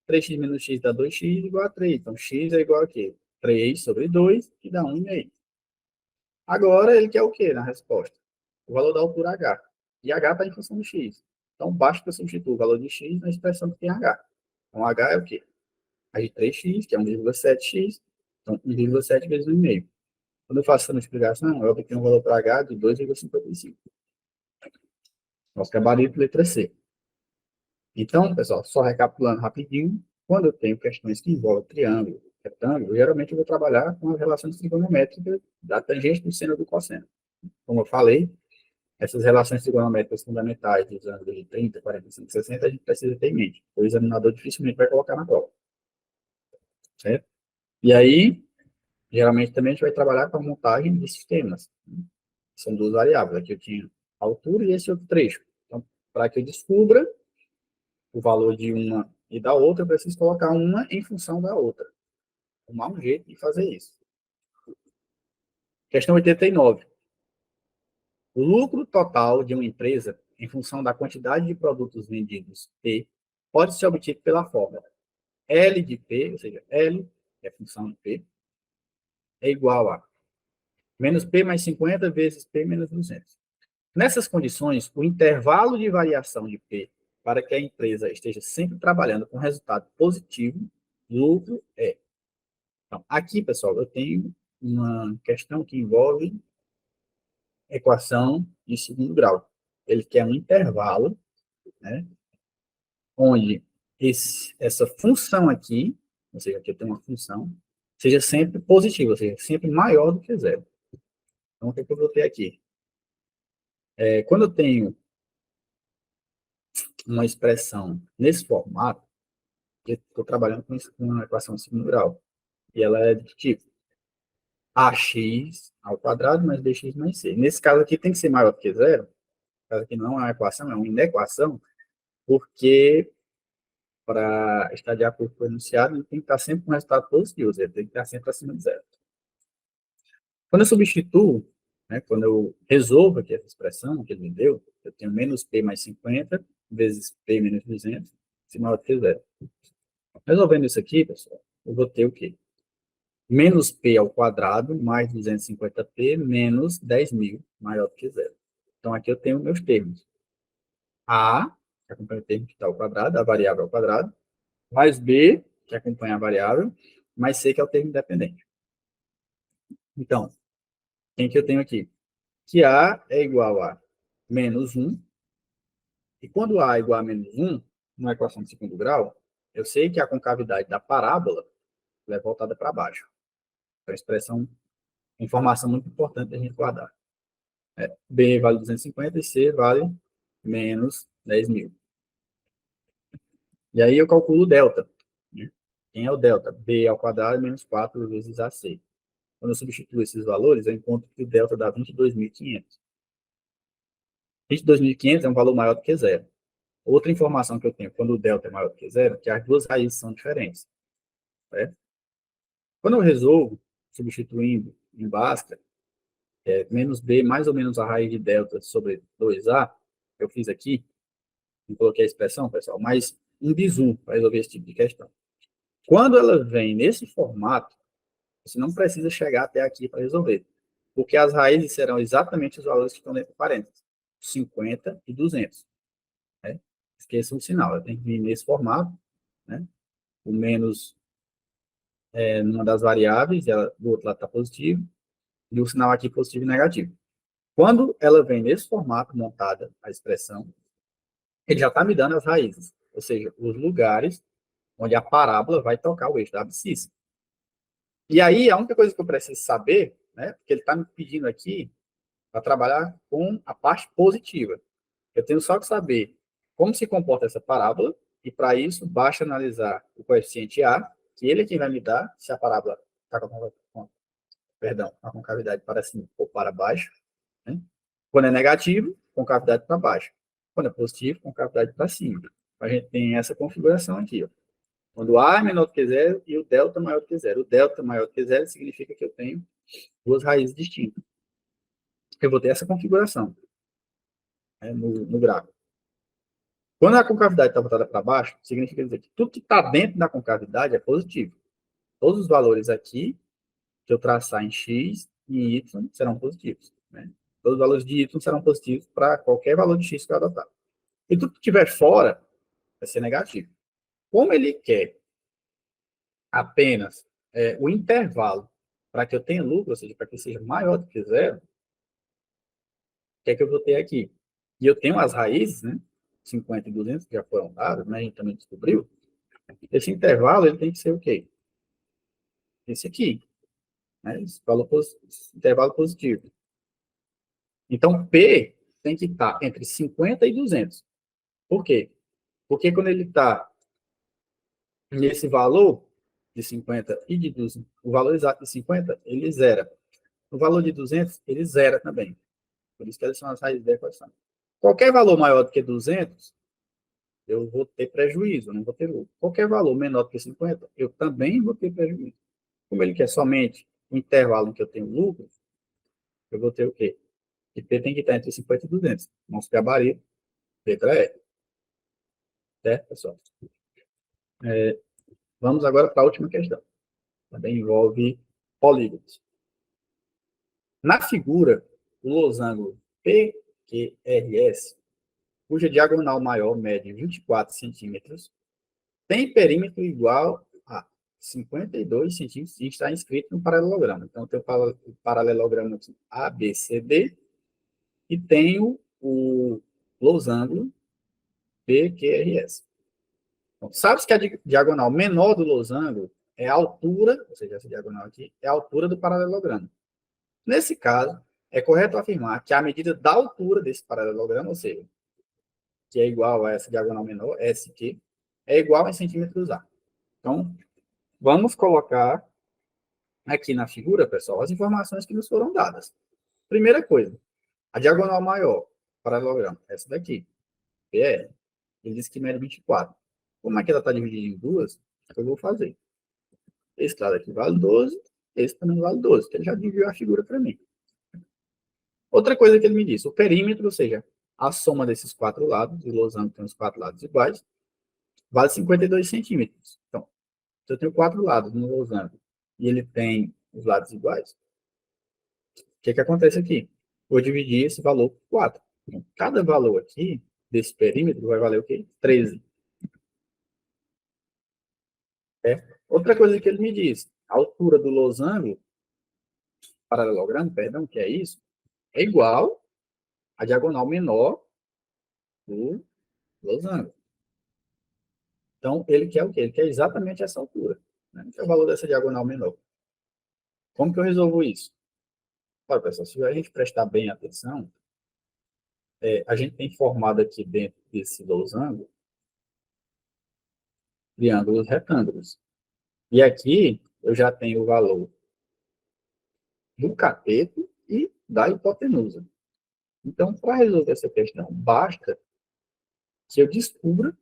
3x menos x dá 2x igual a 3. Então, x é igual a quê? 3 sobre 2, que dá 1,5. Agora, ele quer o quê na resposta? O valor da altura h. E h está em função do x. Então, basta que eu substitua o valor de x na expressão que tem h. Então, h é o quê? A de 3x, que é 1,7x. Então, 1,7 vezes 1,5. Quando eu faço essa multiplicação, eu obtenho um valor para h de 2,55. Nosso gabarito, letra C. Então, pessoal, só recapitulando rapidinho, quando eu tenho questões que envolvem triângulo, retângulo, geralmente eu vou trabalhar com as relações trigonométricas da tangente do seno e do cosseno. Como eu falei, essas relações trigonométricas fundamentais dos ângulos de 30, 45, 60, a gente precisa ter em mente. O examinador dificilmente vai colocar na prova. certo? E aí, geralmente também a gente vai trabalhar com a montagem de sistemas. São duas variáveis. Aqui eu tinha a altura e esse outro trecho. Então, para que eu descubra o valor de uma e da outra, eu preciso colocar uma em função da outra. Arrumar um jeito de fazer isso. Questão 89. O lucro total de uma empresa, em função da quantidade de produtos vendidos P, pode ser obtido pela fórmula L de P, ou seja, L é função de P, é igual a menos P mais 50 vezes P menos 200. Nessas condições, o intervalo de variação de P para que a empresa esteja sempre trabalhando com resultado positivo, lucro é. Então, aqui, pessoal, eu tenho uma questão que envolve equação de segundo grau. Ele quer um intervalo, né, onde essa função aqui, ou seja, aqui eu tenho uma função, seja sempre positiva, ou seja, sempre maior do que zero. Então, o que eu vou ter aqui? Quando eu tenho uma expressão nesse formato, eu estou trabalhando com uma equação de segundo grau, e ela é de tipo ax ao quadrado mais bx mais c. Nesse caso aqui tem que ser maior do que zero, no caso aqui não é uma equação, é uma inequação, porque para estar de acordo com o enunciado, ele tem que estar sempre com resultado positivo, ele tem que estar sempre acima de zero. Quando eu substituo, né, quando eu resolvo aqui essa expressão que ele me deu, eu tenho menos p mais 50 vezes p menos 200, se maior do que zero. Resolvendo isso aqui, pessoal, eu vou ter o quê? Menos p ao quadrado mais 250p menos 10.000, maior do que zero. Então, aqui eu tenho meus termos. A, que acompanha o termo que está ao quadrado, a variável ao quadrado, mais b, que acompanha a variável, mais c, que é o termo independente. Então, quem que eu tenho aqui? Que a é igual a menos 1, e quando a é igual a menos 1, numa equação de segundo grau, eu sei que a concavidade da parábola é voltada para baixo. Então, expressão, informação muito importante da gente guardar. B vale 250 e C vale menos 10.000. E aí eu calculo o delta. Né? Quem é o delta? B ao quadrado menos 4 vezes AC. Quando eu substituo esses valores, eu encontro que o delta dá 22.500. 22.500 é um valor maior do que zero. Outra informação que eu tenho, quando o delta é maior do que zero, é que as duas raízes são diferentes. Certo? Quando eu resolvo, substituindo em Bhaskara, menos b mais ou menos a raiz de delta sobre 2a, eu fiz aqui, não coloquei a expressão, pessoal, mas um bizu para resolver esse tipo de questão. Quando ela vem nesse formato, você não precisa chegar até aqui para resolver, porque as raízes serão exatamente os valores que estão dentro do parênteses, 50 e 200. Né? Esqueçam o sinal, ela tem que vir nesse formato, né? O menos numa das variáveis, ela, do outro lado está positivo, e o sinal aqui positivo e negativo. Quando ela vem nesse formato montada, a expressão, ele já está me dando as raízes, ou seja, os lugares onde a parábola vai tocar o eixo da abscissa. E aí, a única coisa que eu preciso saber, né, porque ele está me pedindo aqui para trabalhar com a parte positiva. Eu tenho só que saber como se comporta essa parábola, e para isso, basta analisar o coeficiente A, que ele é quem vai me dar se a parábola está com a concavidade para cima ou para baixo. Né? Quando é negativo, concavidade para baixo. Quando é positivo, concavidade para cima. A gente tem essa configuração aqui. Ó. Quando A é menor do que zero e o delta maior do que zero. O delta maior do que zero significa que eu tenho duas raízes distintas. Eu vou ter essa configuração, né, no gráfico. Quando a concavidade está voltada para baixo, significa dizer que tudo que está dentro da concavidade é positivo. Todos os valores aqui que eu traçar em x e y serão positivos. Né? Todos os valores de y serão positivos para qualquer valor de x que eu adotar. E tudo que estiver fora vai ser negativo. Como ele quer apenas o intervalo para que eu tenha lucro, ou seja, para que seja maior do que zero, o que é que eu vou ter aqui? E eu tenho as raízes, né? 50 e 200 que já foram dadas, né? A gente também descobriu. Esse intervalo ele tem que ser o quê? Esse aqui. Né? Esse intervalo positivo. Então, P tem que estar entre 50 e 200. Por quê? Porque quando ele está nesse valor, de 50 e de 200, o valor exato de 50, ele zera. O valor de 200, ele zera também. Por isso que elas são as raízes da equação. Qualquer valor maior do que 200, eu vou ter prejuízo, não vou ter lucro. Qualquer valor menor do que 50, eu também vou ter prejuízo. Como ele quer somente o intervalo em que eu tenho lucro, eu vou ter o quê? Que P tem que estar entre 50 e 200. Nosso gabarito, letra E. Certo, pessoal? Vamos agora para a última questão. Também envolve polígonos. Na figura, o losango PQRS, cuja diagonal maior mede 24 centímetros, tem perímetro igual a 52 centímetros e está inscrito no paralelogramo. Então, tem o paralelogramo aqui ABCD e tenho o losango PQRS. Então, sabe-se que a diagonal menor do losango é a altura, ou seja, essa diagonal aqui, é a altura do paralelogramo. Nesse caso, é correto afirmar que a medida da altura desse paralelogramo, ou seja, que é igual a essa diagonal menor, SQ, é igual a centímetros A. Então, vamos colocar aqui na figura, pessoal, as informações que nos foram dadas. Primeira coisa, a diagonal maior, paralelogramo, essa daqui, PL, ele diz que mede 24. Como é que ela está dividida em duas, eu vou fazer. Esse lado aqui vale 12, esse também vale 12, que ele já dividiu a figura para mim. Outra coisa que ele me disse, o perímetro, ou seja, a soma desses quatro lados, o losango tem os quatro lados iguais, vale 52 centímetros. Então, se eu tenho quatro lados no losango e ele tem os lados iguais, o que acontece aqui? Vou dividir esse valor por 4. Então, cada valor aqui, desse perímetro, vai valer o quê? 13. Outra coisa que ele me diz, a altura do losango, paralelogramo, perdão, que é isso, é igual à diagonal menor do losango. Então, ele quer o quê? Ele quer exatamente essa altura, né? Que é o valor dessa diagonal menor. Como que eu resolvo isso? Olha, pessoal, se a gente prestar bem atenção, a gente tem formado aqui dentro desse losango triângulos retângulos. E aqui eu já tenho o valor do cateto e da hipotenusa. Então, para resolver essa questão, basta que eu descubra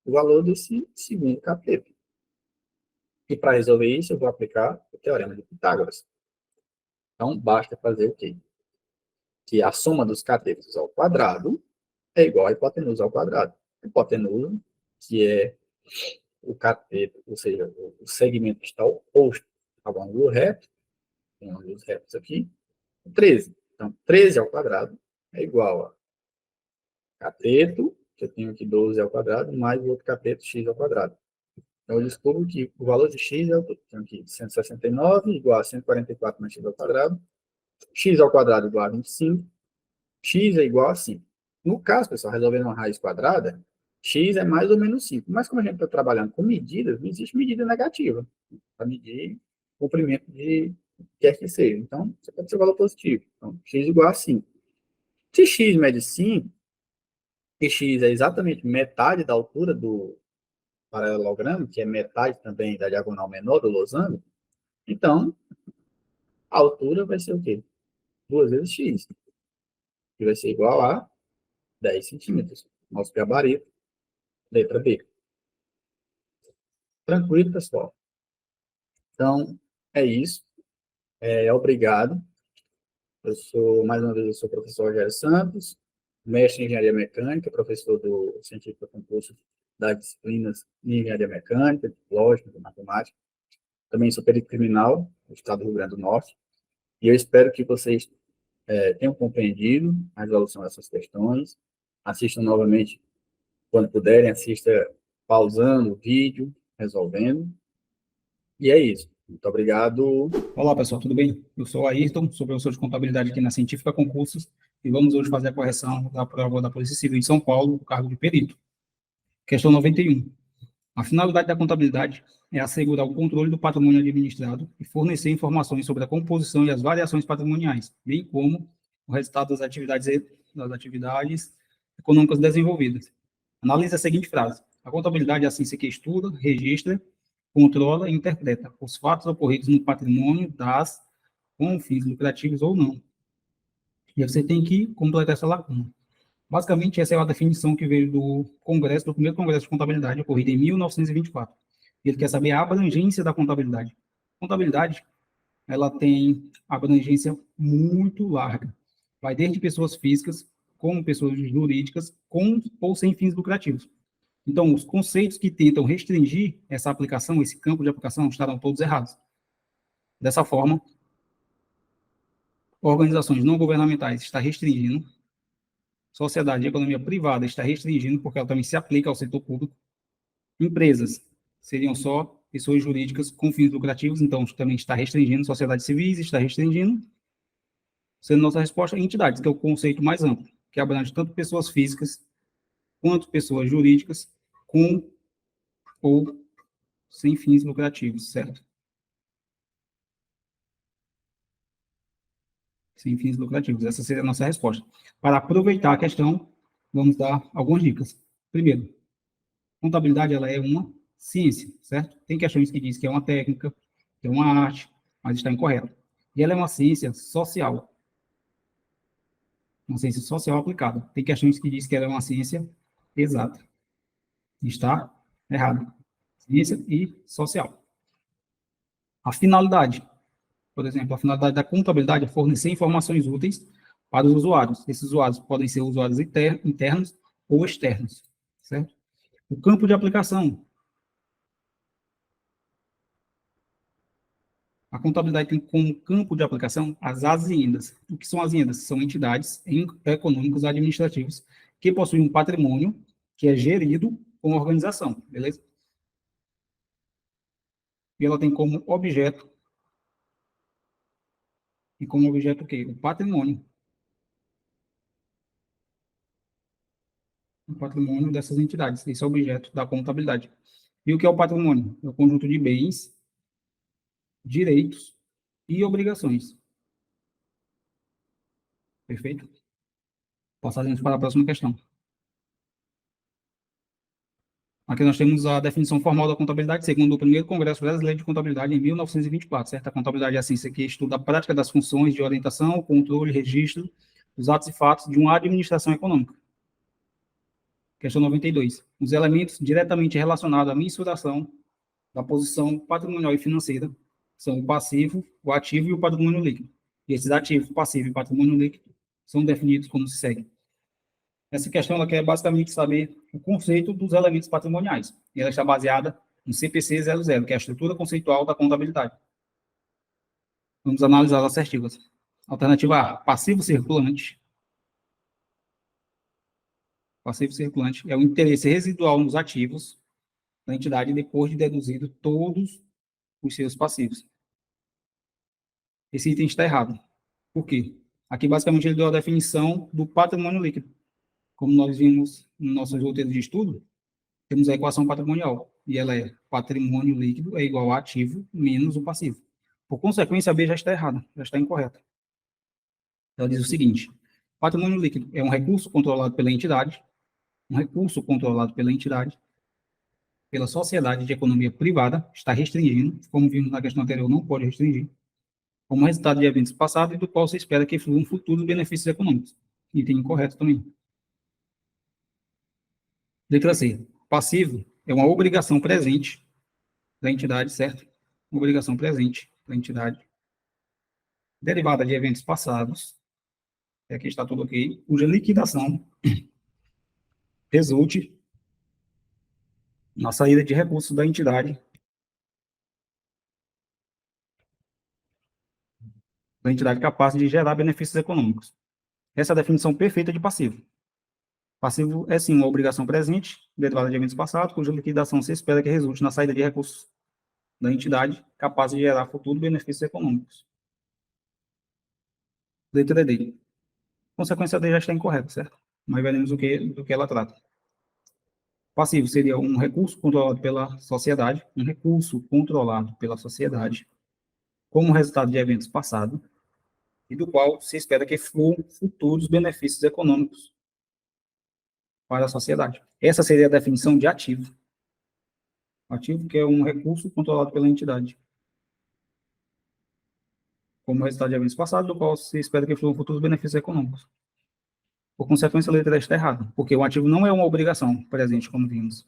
o valor desse segundo cateto. E para resolver isso, eu vou aplicar o teorema de Pitágoras. Então, basta fazer o quê? Que a soma dos catetos ao quadrado é igual à hipotenusa ao quadrado. Hipotenusa, que é o cateto, ou seja, o segmento que está oposto ao ângulo reto, tem ângulos retos aqui, 13. Então, 13 ao quadrado é igual a cateto, que eu tenho aqui 12 ao quadrado, mais o outro cateto, x ao quadrado. Então, eu descubro que o valor de x é o que? Tenho aqui 169 igual a 144 mais x ao quadrado, x ao quadrado igual a 25, x é igual a 5. No caso, pessoal, resolvendo uma raiz quadrada, x é mais ou menos 5. Mas como a gente está trabalhando com medidas, não existe medida negativa para medir o comprimento de quer que seja. Então, você pode ser valor positivo. Então, x igual a 5. Se x mede 5, e x é exatamente metade da altura do paralelogramo, que é metade também da diagonal menor do losango, então, a altura vai ser o quê? 2 vezes x, que vai ser igual a 10 centímetros. Nosso gabarito, letra B. Tranquilo, pessoal? Então, é isso. Obrigado. Mais uma vez, eu sou o professor Rogério Santos, mestre em Engenharia Mecânica, professor do Científico Concurso das disciplinas de Engenharia Mecânica, Lógica, Matemática. Também sou perito criminal do Estado do Rio Grande do Norte. E eu espero que vocês tenham compreendido a resolução dessas questões. Assistam novamente quando puderem, assista pausando o vídeo, resolvendo. E é isso. Muito obrigado. Olá, pessoal, tudo bem? Eu sou o Ayrton, sou professor de contabilidade aqui na Científica Concursos e vamos hoje fazer a correção da prova da Polícia Civil de São Paulo, do cargo de perito. Questão 91. A finalidade da contabilidade é assegurar o controle do patrimônio administrado e fornecer informações sobre a composição e as variações patrimoniais, bem como o resultado das atividades econômicas desenvolvidas. Analise a seguinte frase. A contabilidade é a ciência que estuda, registra, controla e interpreta os fatos ocorridos no patrimônio das com fins lucrativos ou não. E aí você tem que completar essa lacuna. Basicamente, essa é a definição que veio do Congresso, do primeiro Congresso de Contabilidade, ocorrido em 1924. Ele quer saber a abrangência da contabilidade. Contabilidade, ela tem abrangência muito larga. Vai desde pessoas físicas, como pessoas jurídicas, com ou sem fins lucrativos. Então, os conceitos que tentam restringir essa aplicação, esse campo de aplicação, estarão todos errados. Dessa forma, organizações não governamentais está restringindo, sociedade e economia privada está restringindo, porque ela também se aplica ao setor público, empresas seriam só pessoas jurídicas com fins lucrativos, então também está restringindo, sociedades civis está restringindo, sendo nossa resposta entidades, que é o conceito mais amplo, que abrange tanto pessoas físicas quanto pessoas jurídicas com ou sem fins lucrativos, certo? Sem fins lucrativos. Essa seria a nossa resposta. Para aproveitar a questão, vamos dar algumas dicas. Primeiro, contabilidade ela é uma ciência, certo? Tem questões que dizem que é uma técnica, que é uma arte, mas está incorreto. E ela é uma ciência social. Uma ciência social aplicada. Tem questões que dizem que ela é uma ciência exata. Está errado. Ciência e social. A finalidade. Por exemplo, a finalidade da contabilidade é fornecer informações úteis para os usuários. Esses usuários podem ser usuários internos ou externos, certo? O campo de aplicação. A contabilidade tem como campo de aplicação as aziendas. O que são aziendas? São entidades econômicos administrativos que possuem um patrimônio que é gerido com organização, beleza? E ela tem como objeto, o quê? O patrimônio. O patrimônio dessas entidades. Esse é o objeto da contabilidade. E o que é o patrimônio? É o conjunto de bens, direitos e obrigações. Perfeito? Passaremos para a próxima questão. Aqui nós temos a definição formal da contabilidade, segundo o primeiro Congresso Brasileiro de Contabilidade, em 1924, certo? A contabilidade é a ciência que estuda a prática das funções de orientação, controle, registro dos atos e fatos de uma administração econômica. Questão 92. Os elementos diretamente relacionados à mensuração da posição patrimonial e financeira são o passivo, o ativo e o patrimônio líquido. E esses ativos, passivo e patrimônio líquido são definidos como se segue. Essa questão ela quer basicamente saber o conceito dos elementos patrimoniais. E ela está baseada no CPC 00, que é a estrutura conceitual da contabilidade. Vamos analisar as assertivas. Alternativa A, passivo circulante. Passivo circulante é o interesse residual nos ativos da entidade depois de deduzido todos os seus passivos. Esse item está errado. Por quê? Aqui, basicamente, ele deu a definição do patrimônio líquido. Como nós vimos no nosso roteiro de estudo, temos a equação patrimonial, e ela é patrimônio líquido é igual a ativo menos o passivo. Por consequência, a B já está errada, já está incorreta. Ela diz o seguinte: patrimônio líquido é um recurso controlado pela entidade, pela sociedade de economia privada, está restringindo, como vimos na questão anterior, não pode restringir, como resultado de eventos passados e do qual se espera que fluam futuros benefícios econômicos. Item incorreto também. Letra C. Passivo é uma obrigação presente da entidade, certo? Uma obrigação presente da entidade, derivada de eventos passados, aqui está tudo ok, cuja liquidação resulte na saída de recursos da entidade capaz de gerar benefícios econômicos. Essa é a definição perfeita de passivo. Passivo é, sim, uma obrigação presente, derivada de eventos passados, cuja liquidação se espera que resulte na saída de recursos da entidade capaz de gerar futuros benefícios econômicos. Letra D. Consequência D já está incorreta, certo? Mas veremos do que ela trata. Passivo seria um recurso controlado pela sociedade, como resultado de eventos passados, e do qual se espera que fluam futuros benefícios econômicos para a sociedade. Essa seria a definição de ativo. Ativo que é um recurso controlado pela entidade, como resultado de eventos passados, do qual se espera que fluam futuros benefícios econômicos. Por consequência, a letra está errada, porque o ativo não é uma obrigação presente, como vimos,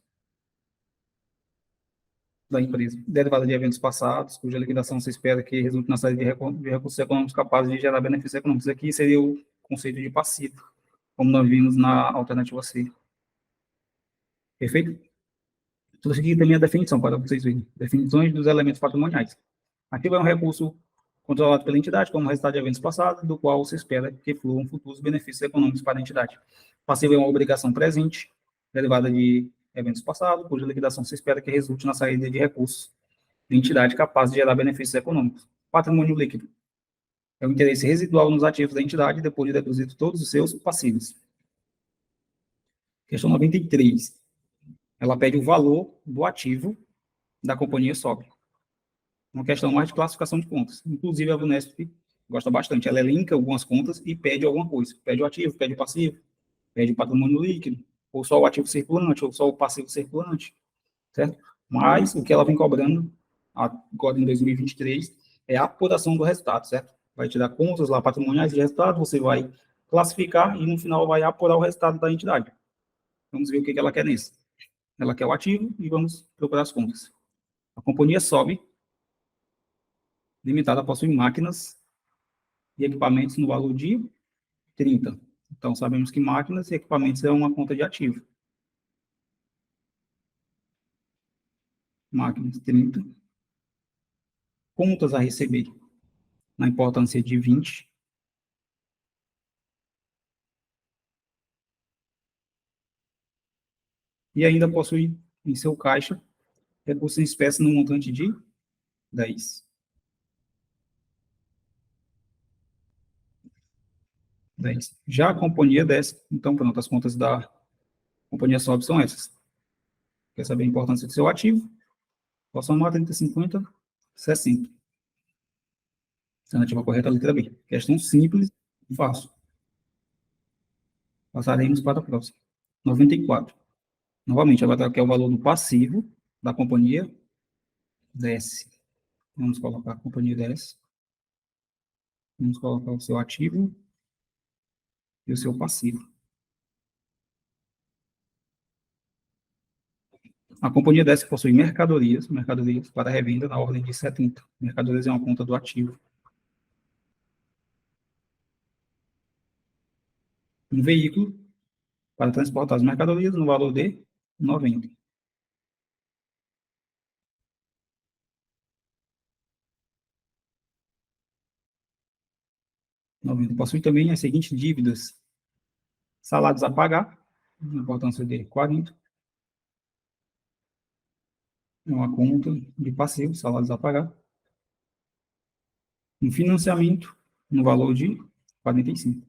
da empresa, derivada de eventos passados, cuja liquidação se espera que resulte na saída de recursos econômicos capazes de gerar benefícios econômicos. Aqui seria o conceito de passivo, como nós vimos na alternativa C. Perfeito? Trouxe aqui também a definição, para vocês verem. Definições dos elementos patrimoniais. Ativo é um recurso controlado pela entidade como resultado de eventos passados, do qual se espera que fluam futuros benefícios econômicos para a entidade. Passivo é uma obrigação presente, derivada de eventos passados, cuja liquidação se espera que resulte na saída de recursos de entidade capaz de gerar benefícios econômicos. Patrimônio líquido é o interesse residual nos ativos da entidade depois de deduzido todos os seus passivos. Questão 93. Ela pede o valor do ativo da companhia SOB. Uma questão mais de classificação de contas. Inclusive, a Vunesp gosta bastante. Ela elenca algumas contas e pede alguma coisa. Pede o ativo, pede o passivo, pede o patrimônio líquido, ou só o ativo circulante, ou só o passivo circulante, certo? Mas o que ela vem cobrando agora em 2023 é a apuração do resultado, certo? Vai te dar contas lá patrimoniais de resultado, você vai classificar e no final vai apurar o resultado da entidade. Vamos ver o que ela quer nesse. Ela quer o ativo e vamos procurar as contas. A companhia SOB limitada possui máquinas e equipamentos no valor de 30. Então, sabemos que máquinas e equipamentos é uma conta de ativo. Máquinas, 30. Contas a receber, na importância de 20. E ainda possui em seu caixa recursos em espécie no montante de 10. 10. Já a companhia desce, então pronto, as contas da companhia SOB são essas. Quer saber a importância do seu ativo? Posso somar 30, 50, 60. Alternativa correta, letra B. Questão simples e fácil. Passaremos para a próxima. 94. Novamente, agora aqui é o valor do passivo da companhia desce. Vamos colocar a companhia desce. Vamos colocar o seu ativo e o seu passivo. A companhia desce possui mercadorias para revenda na ordem de 70. Mercadorias é uma conta do ativo. Um veículo para transportar as mercadorias no valor de 90. 90. Possui também as seguintes dívidas: salários a pagar, importância de 40. É uma conta de passivo, salários a pagar. Um financiamento no valor de 45.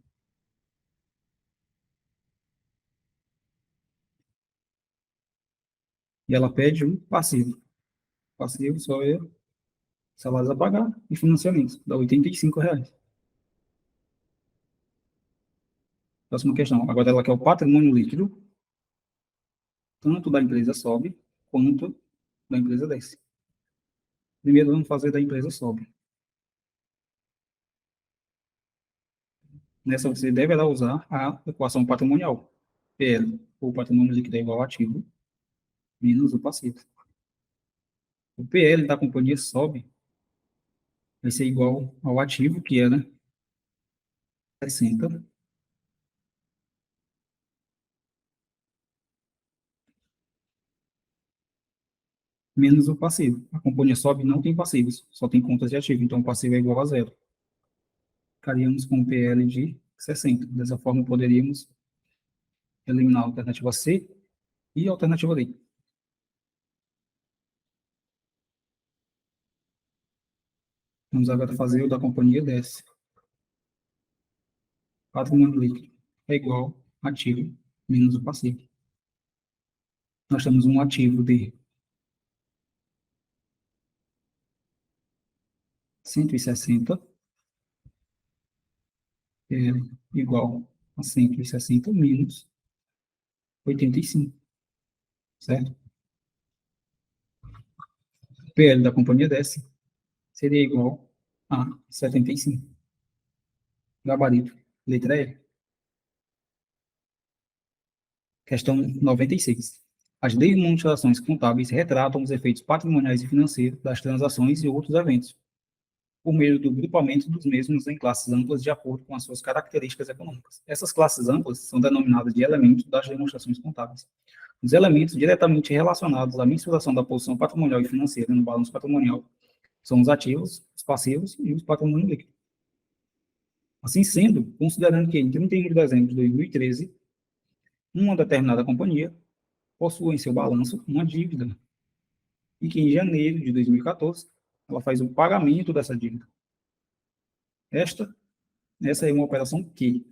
E ela pede um passivo. Passivo só é salários a pagar e financiamentos, dá R$ 85. Próxima questão. Agora ela quer o patrimônio líquido, tanto da empresa sobe, quanto da empresa desce. Primeiro vamos fazer da empresa sobe. Nessa você deverá usar a equação patrimonial. PL, o patrimônio líquido é igual ao ativo, menos o passivo. O PL da companhia sobe vai ser igual ao ativo, que é, né, 60, menos o passivo. A companhia sobe não tem passivos, só tem contas de ativo, então o passivo é igual a zero. Ficaríamos com o PL de 60. Dessa forma, poderíamos eliminar a alternativa C e a alternativa D. Vamos agora fazer o da companhia desce. Patrimônio líquido é igual a ativo menos o passivo. Nós temos um ativo de 160, é igual a 160 menos 85, certo? PL da companhia desce, seria igual a 75. Gabarito, letra E. Questão 96. As demonstrações contábeis retratam os efeitos patrimoniais e financeiros das transações e outros eventos, por meio do grupamento dos mesmos em classes amplas de acordo com as suas características econômicas. Essas classes amplas são denominadas de elementos das demonstrações contábeis. Os elementos diretamente relacionados à mensuração da posição patrimonial e financeira no balanço patrimonial são os ativos, os passivos e os patrimônio líquido. Assim sendo, considerando que em 31 de dezembro de 2013, uma determinada companhia possui em seu balanço uma dívida e que em janeiro de 2014 ela faz o pagamento dessa dívida. Essa é uma operação que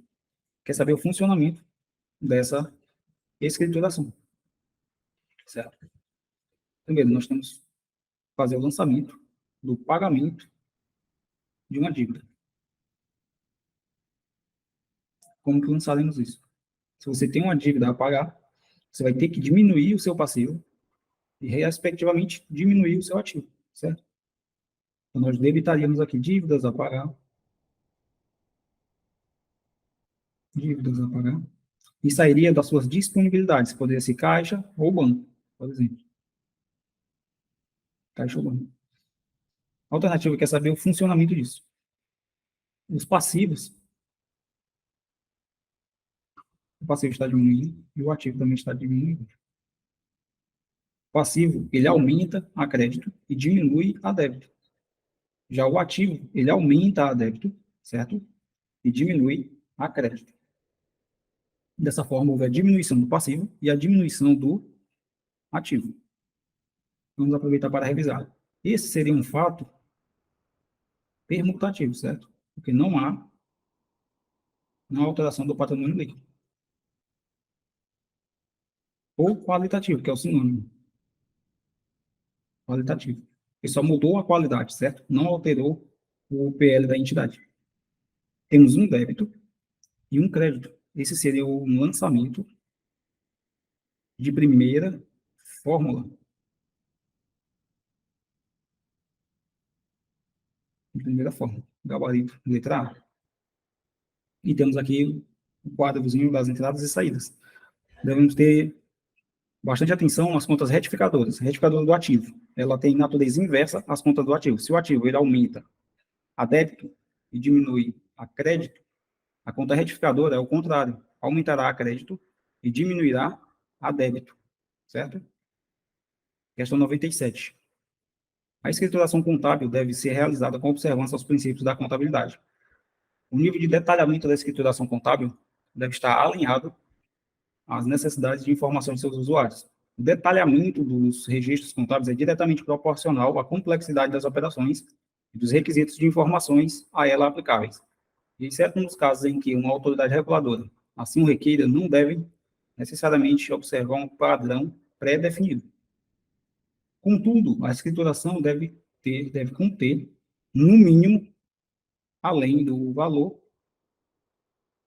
quer saber o funcionamento dessa escrituração, certo? Primeiro, nós temos que fazer o lançamento do pagamento de uma dívida. Como que lançaremos isso? Se você tem uma dívida a pagar, você vai ter que diminuir o seu passivo e, respectivamente, diminuir o seu ativo, certo? Então, nós debitaríamos aqui dívidas a pagar, e sairia das suas disponibilidades, poderia ser caixa ou banco, por exemplo. Caixa ou banco. A alternativa quer saber o funcionamento disso. Os passivos, o passivo está diminuindo e o ativo também está diminuindo. O passivo, ele aumenta a crédito e diminui a débito. Já o ativo, ele aumenta a débito, certo? E diminui a crédito. Dessa forma, houve a diminuição do passivo e a diminuição do ativo. Vamos aproveitar para revisar. Esse seria um fato permutativo, certo? Porque não há alteração do patrimônio líquido. Ou qualitativo, que é o sinônimo. Qualitativo. Ele só mudou a qualidade, certo? Não alterou o PL da entidade. Temos um débito e um crédito. Esse seria um lançamento de primeira fórmula. De primeira fórmula. Gabarito, letra A. E temos aqui o quadrozinho das entradas e saídas. Devemos ter bastante atenção nas contas retificadoras. Retificadora do ativo. Ela tem natureza inversa às contas do ativo. Se o ativo ele aumenta a débito e diminui a crédito, a conta retificadora é o contrário. Aumentará a crédito e diminuirá a débito. Certo? Questão 97. A escrituração contábil deve ser realizada com observância aos princípios da contabilidade. O nível de detalhamento da escrituração contábil deve estar alinhado às necessidades de informação de seus usuários. O detalhamento dos registros contábeis é diretamente proporcional à complexidade das operações e dos requisitos de informações a ela aplicáveis. E, exceto nos casos em que uma autoridade reguladora assim o requeira, não deve necessariamente observar um padrão pré-definido. Contudo, a escrituração deve conter, no mínimo, além do valor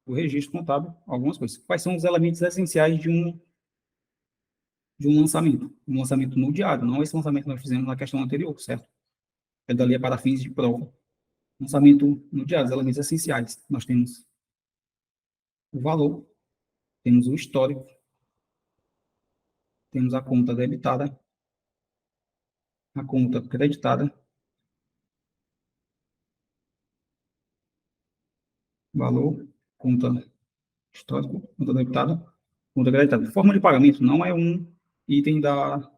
do registro contábil, algumas coisas. Quais são os elementos essenciais de um lançamento? Um lançamento no diário, não esse lançamento que nós fizemos na questão anterior, certo? É dali para fins de prova. Lançamento no diário, os elementos essenciais. Nós temos o valor, temos o histórico, temos a conta debitada, a conta creditada, valor, conta histórico, conta debitada, conta creditada. Forma de pagamento não é um item da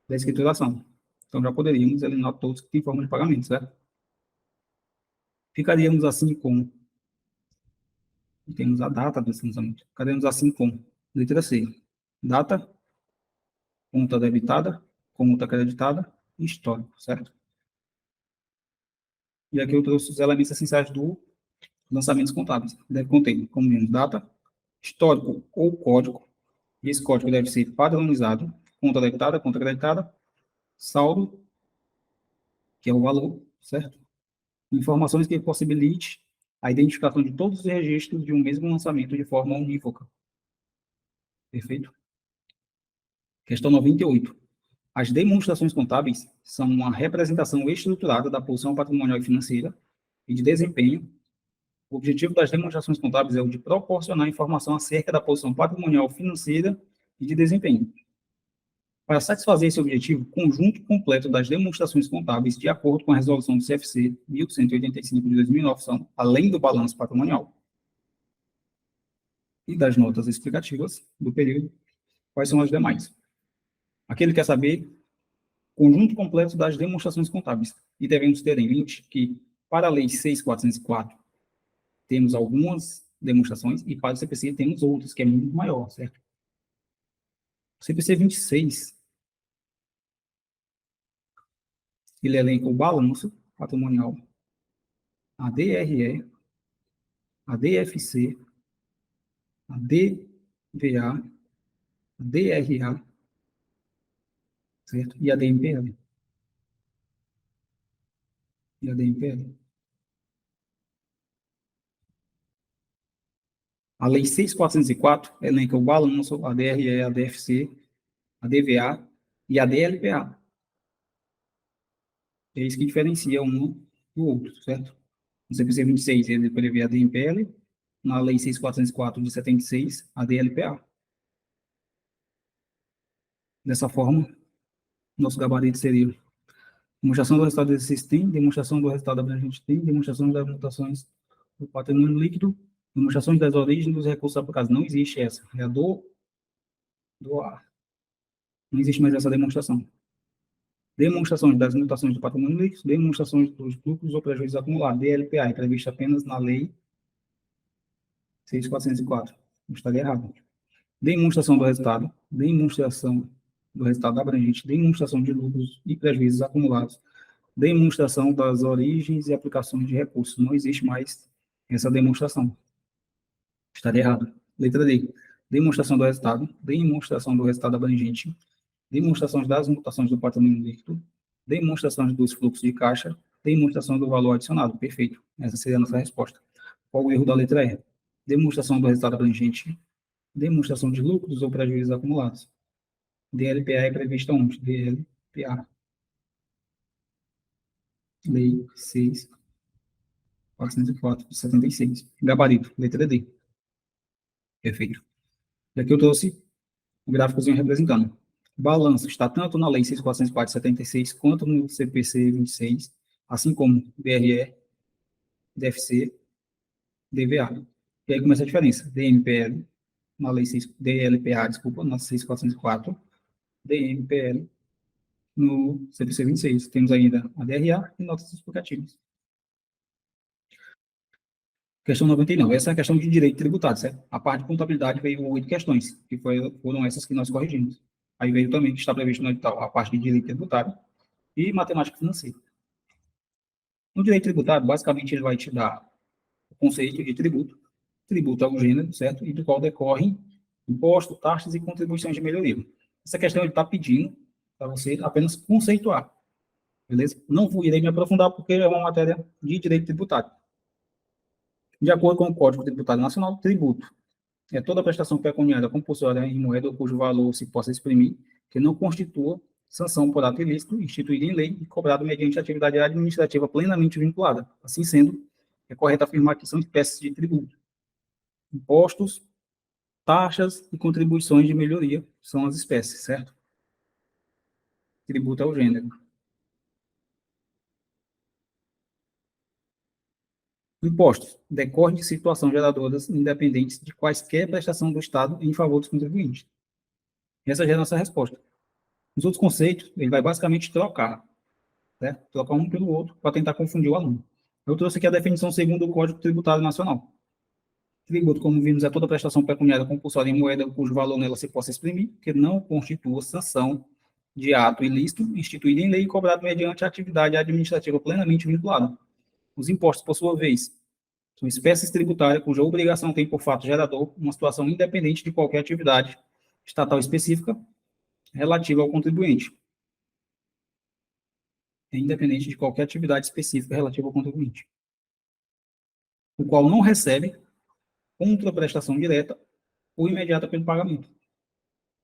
escrituração. Então, já poderíamos eliminar todos que têm forma de pagamento, certo? Ficaríamos assim com... Temos a data desse lançamento. Ficaríamos assim com letra C. Data, conta debitada, conta creditada e histórico, certo? E aqui eu trouxe os elementos essenciais do lançamentos contábeis. Deve conter, como vimos, data, histórico ou código. E esse código deve ser padronizado. Conta debitada, conta creditada, saldo, que é o valor, certo? Informações que possibilite a identificação de todos os registros de um mesmo lançamento de forma unívoca. Perfeito? Questão 98. As demonstrações contábeis são uma representação estruturada da posição patrimonial e financeira e de desempenho. O objetivo das demonstrações contábeis é o de proporcionar informação acerca da posição patrimonial, financeira e de desempenho. Para satisfazer esse objetivo, o conjunto completo das demonstrações contábeis, de acordo com a resolução do CFC 1185 de 2009, são, além do balanço patrimonial e das notas explicativas do período, quais são as demais. Aqui ele quer saber conjunto completo das demonstrações contábeis. E devemos ter em mente que, para a Lei 6.404, temos algumas demonstrações e para o CPC temos outras, que é muito maior, certo? O CPC 26, ele elenca o balanço patrimonial, a DRE, a DFC, a DVA, a DRA, certo? E a DMPL. E a DMPL. A Lei 6.404 elenca o balanço, a DRE, a DFC, a DVA e a DLPA. É isso que diferencia um do outro, certo? No CPC 26, ele prevê a DMPL, na Lei 6.404 de 76, a DLPA. Dessa forma, nosso gabarito seria demonstração do resultado do exercício tem, demonstração do resultado abrangente tem, demonstração das mutações do patrimônio líquido, demonstrações das origens dos recursos aplicados. Não existe essa, é a do A. Não existe mais essa demonstração. Demonstrações das mutações do patrimônio líquido, demonstrações dos lucros ou prejuízos acumulados, DLPA, é prevista apenas na Lei 6.404. Não estaria errado. Demonstração do resultado, demonstração do resultado abrangente, demonstração de lucros e prejuízos acumulados, demonstração das origens e aplicações de recursos. Não existe mais essa demonstração. Estaria errado. Letra D. Demonstração do resultado abrangente, demonstrações das mutações do patrimônio líquido, demonstrações dos fluxos de caixa, demonstração do valor adicionado. Perfeito. Essa seria a nossa resposta. Qual o erro da letra E? Demonstração do resultado abrangente, demonstração de lucros ou prejuízos acumulados. DLPA é prevista onde? DLPA. Lei 6.404 de 76. Gabarito, letra D. Perfeito. E aqui eu trouxe o gráficozinho representando. Balanço está tanto na Lei 6.404 de 76 quanto no CPC 26, assim como DRE, DFC, DVA. E aí começa a diferença. DMPL, na Lei 6, DLPA, desculpa, na 6.404, DMPL, no CPC 26. Temos ainda a DRA e notas explicativas. Questão 99. Essa é a questão de direito tributário, certo? A parte de contabilidade veio 8 questões, que foram essas que nós corrigimos. Aí veio também, que está previsto no edital, a parte de direito tributário e matemática financeira. No direito tributário, basicamente, ele vai te dar o conceito de tributo. Tributo é o gênero, certo? E do qual decorrem impostos, taxas e contribuições de melhoria. Essa questão ele está pedindo para você apenas conceituar, beleza? Não irei me aprofundar porque é uma matéria de direito tributário. De acordo com o Código Tributário Nacional, tributo é toda prestação pecuniária compulsória em moeda cujo valor se possa exprimir, que não constitua sanção por ato ilícito, instituído em lei e cobrado mediante atividade administrativa plenamente vinculada. Assim sendo, é correto afirmar que são espécies de tributo. Impostos, taxas e contribuições de melhoria são as espécies, certo? Tributo é o gênero. Impostos decorrem de situações geradoras independentes de quaisquer prestação do Estado em favor dos contribuintes. Essa já é a nossa resposta. Os outros conceitos, ele vai basicamente trocar, certo? Trocar um pelo outro para tentar confundir o aluno. Eu trouxe aqui a definição segundo o Código Tributário Nacional. Tributo, como vimos, é toda prestação pecuniária compulsória em moeda cujo valor nela se possa exprimir, que não constitua sanção de ato ilícito instituído em lei e cobrado mediante atividade administrativa plenamente vinculada. Os impostos, por sua vez, são espécies tributárias cuja obrigação tem por fato gerador uma situação independente de qualquer atividade estatal específica relativa ao contribuinte. É independente de qualquer atividade específica relativa ao contribuinte, o qual não recebe contraprestação direta ou imediata pelo pagamento.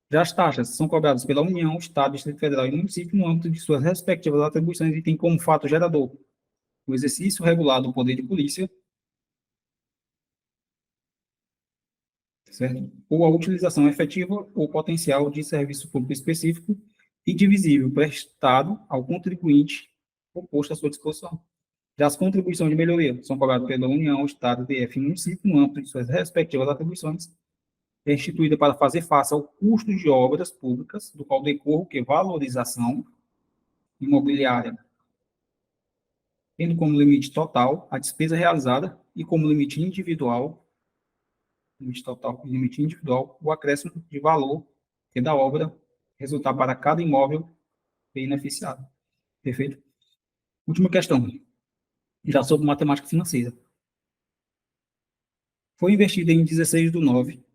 Já as taxas são cobradas pela União, Estado, Distrito Federal e município no âmbito de suas respectivas atribuições e tem como fato gerador o exercício regular do poder de polícia, certo? Ou a utilização efetiva ou potencial de serviço público específico e divisível prestado ao contribuinte oposto à sua disposição. Já as contribuições de melhoria são cobradas pela União, Estado, DF e município no âmbito de suas respectivas atribuições, é instituída para fazer face ao custo de obras públicas, do qual decorre que valorização imobiliária, tendo como limite total a despesa realizada e como limite total e limite individual, o acréscimo de valor que da obra resultar para cada imóvel beneficiado. Perfeito? Última questão, já sobre matemática financeira. Foi investido em 16 de 9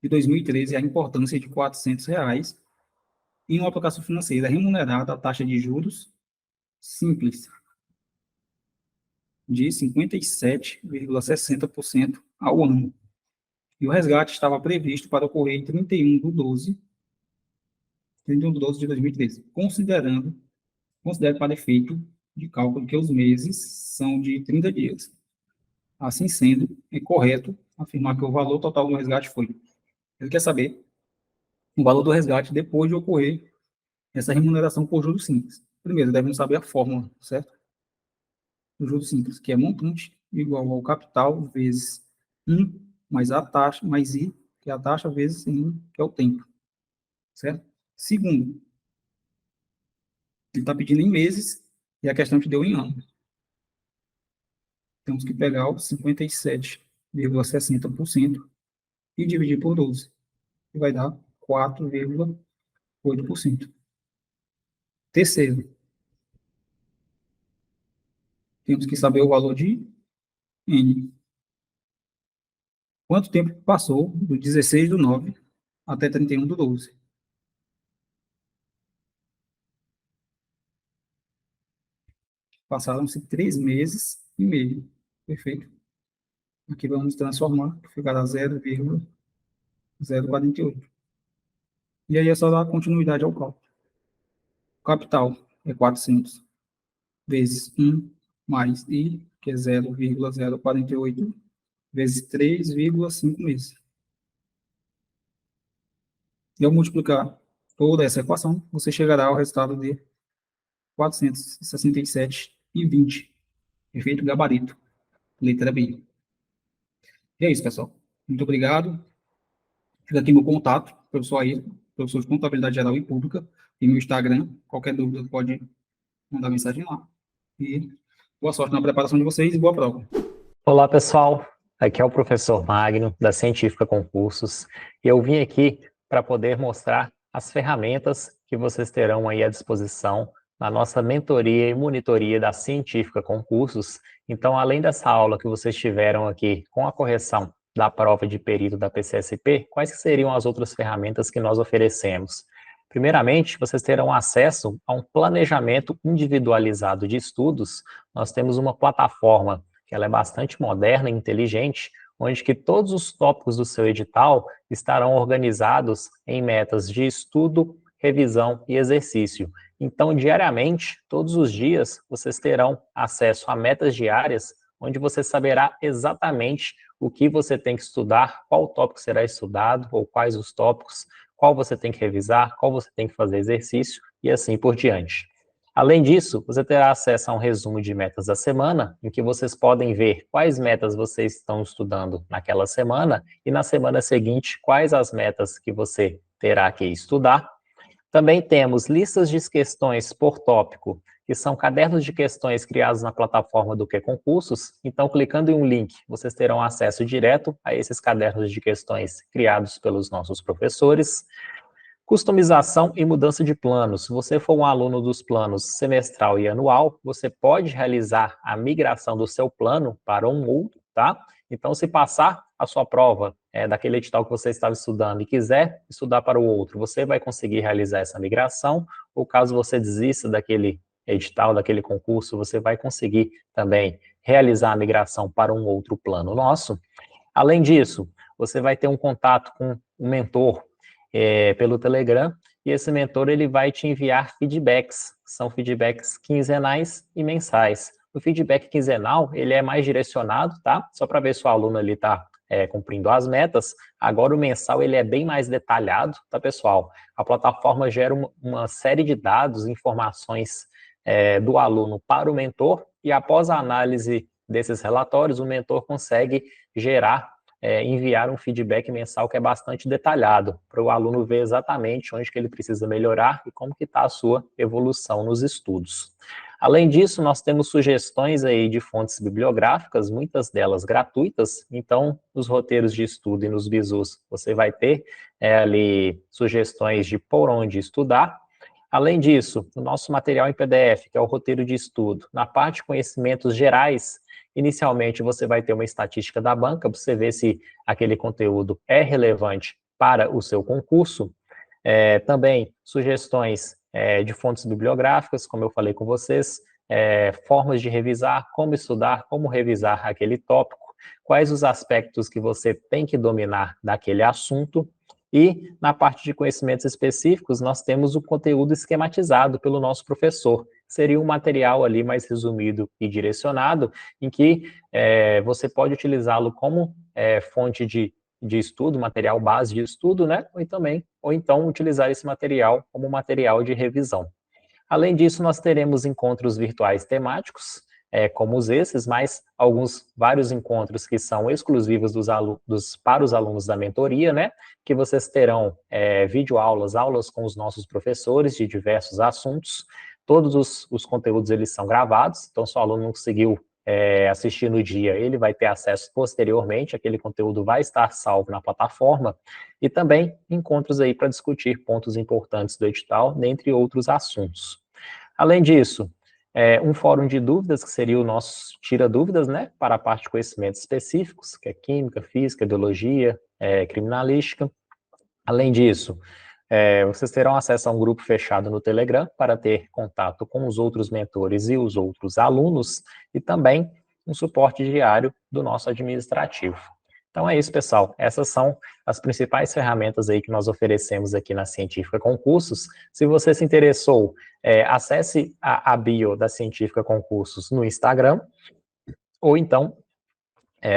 de 2013, a importância de R$ 400 em uma aplicação financeira remunerada a taxa de juros simples de 57,60% ao ano. E o resgate estava previsto para ocorrer em 31 de 12 de 2013, considere para efeito de cálculo que os meses são de 30 dias. Assim sendo, é correto afirmar que o valor total do resgate foi. Ele quer saber o valor do resgate depois de ocorrer essa remuneração por juros simples. Primeiro, devemos saber a fórmula, certo? Do juros simples, que é montante igual ao capital vezes 1 mais a taxa, mais I, que é a taxa, vezes 1, que é o tempo. Certo? Segundo, ele está pedindo em meses e a questão te deu em anos. Temos que pegar os 57,60% e dividir por 12, que vai dar 4,8%. Terceiro, temos que saber o valor de N. Quanto tempo passou do 16 do 9 até 31 do 12? Passaram-se 3 meses e meio. Perfeito? Aqui vamos transformar, que ficará 0,048. E aí é só dar continuidade ao cálculo. O capital é 400 vezes 1 mais I, que é 0,048, vezes 3,5 meses. E ao multiplicar toda essa equação, você chegará ao resultado de 467,20. Efeito gabarito, letra B. E é isso, pessoal. Muito obrigado. Fica aqui meu contato, professor Ayrton, professor de Contabilidade Geral e Pública, e meu Instagram. Qualquer dúvida pode mandar mensagem lá. E boa sorte na preparação de vocês e boa prova. Olá, pessoal. Aqui é o professor Magno, da Científica Concursos. E eu vim aqui para poder mostrar as ferramentas que vocês terão aí à disposição na nossa mentoria e monitoria da Científica Concursos. Então, além dessa aula que vocês tiveram aqui com a correção da prova de perito da PCSP, quais que seriam as outras ferramentas que nós oferecemos? Primeiramente, vocês terão acesso a um planejamento individualizado de estudos. Nós temos uma plataforma que ela é bastante moderna e inteligente, onde que todos os tópicos do seu edital estarão organizados em metas de estudo, revisão e exercício. Então, diariamente, todos os dias, vocês terão acesso a metas diárias, onde você saberá exatamente o que você tem que estudar, qual tópico será estudado, ou quais os tópicos, qual você tem que revisar, qual você tem que fazer exercício, e assim por diante. Além disso, você terá acesso a um resumo de metas da semana, em que vocês podem ver quais metas vocês estão estudando naquela semana, e na semana seguinte, quais as metas que você terá que estudar. Também temos listas de questões por tópico, que são cadernos de questões criados na plataforma do Que Concursos. Então, clicando em um link, vocês terão acesso direto a esses cadernos de questões criados pelos nossos professores. Customização e mudança de planos. Se você for um aluno dos planos semestral e anual, você pode realizar a migração do seu plano para um outro, tá? Então, se passar a sua prova daquele edital que você estava estudando e quiser estudar para o outro, você vai conseguir realizar essa migração, ou caso você desista daquele edital, daquele concurso, você vai conseguir também realizar a migração para um outro plano nosso. Além disso, você vai ter um contato com um mentor pelo Telegram, e esse mentor ele vai te enviar feedbacks, são feedbacks quinzenais e mensais. O feedback quinzenal, ele é mais direcionado, tá? Só para ver se o aluno ali está cumprindo as metas. Agora o mensal, ele é bem mais detalhado, tá, pessoal? A plataforma gera uma série de dados, informações do aluno para o mentor, e após a análise desses relatórios, o mentor consegue enviar um feedback mensal que é bastante detalhado, para o aluno ver exatamente onde que ele precisa melhorar e como que está a sua evolução nos estudos. Além disso, nós temos sugestões aí de fontes bibliográficas, muitas delas gratuitas, então nos roteiros de estudo e nos bisus você vai ter ali sugestões de por onde estudar. Além disso, o nosso material em PDF, que é o roteiro de estudo, na parte de conhecimentos gerais, inicialmente você vai ter uma estatística da banca, para você ver se aquele conteúdo é relevante para o seu concurso. Também sugestões de fontes bibliográficas, como eu falei com vocês, formas de revisar, como estudar, como revisar aquele tópico, quais os aspectos que você tem que dominar daquele assunto. E na parte de conhecimentos específicos, nós temos o conteúdo esquematizado pelo nosso professor. Seria um material ali mais resumido e direcionado, em que você pode utilizá-lo como fonte de estudo, material base de estudo, né? Ou então utilizar esse material como material de revisão. Além disso, nós teremos encontros virtuais temáticos, como esses, mas vários encontros que são exclusivos para os alunos da mentoria, né? Que vocês terão videoaulas, aulas com os nossos professores de diversos assuntos. Todos os conteúdos, eles são gravados, então se o aluno não conseguiu assistir no dia, ele vai ter acesso posteriormente, aquele conteúdo vai estar salvo na plataforma, e também encontros aí para discutir pontos importantes do edital, dentre outros assuntos. Além disso, um fórum de dúvidas, que seria o nosso Tira Dúvidas, né, para a parte de conhecimentos específicos, que é Química, Física, Biologia, Criminalística. Além disso, vocês terão acesso a um grupo fechado no Telegram para ter contato com os outros mentores e os outros alunos, e também um suporte diário do nosso administrativo. Então é isso, pessoal. Essas são as principais ferramentas aí que nós oferecemos aqui na Científica Concursos. Se você se interessou, acesse a bio da Científica Concursos no Instagram, ou então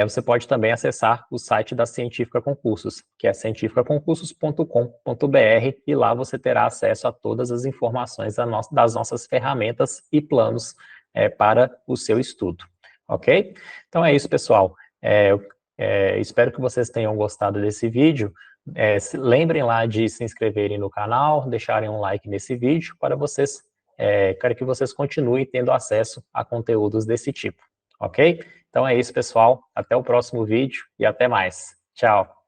você pode também acessar o site da Científica Concursos, que é cientificaconcursos.com.br, e lá você terá acesso a todas as informações das nossas ferramentas e planos para o seu estudo, ok? Então é isso, pessoal. Espero que vocês tenham gostado desse vídeo. Lembrem lá de se inscreverem no canal, deixarem um like nesse vídeo, para vocês, quero que vocês continuem tendo acesso a conteúdos desse tipo, ok? Então é isso, pessoal. Até o próximo vídeo e até mais. Tchau!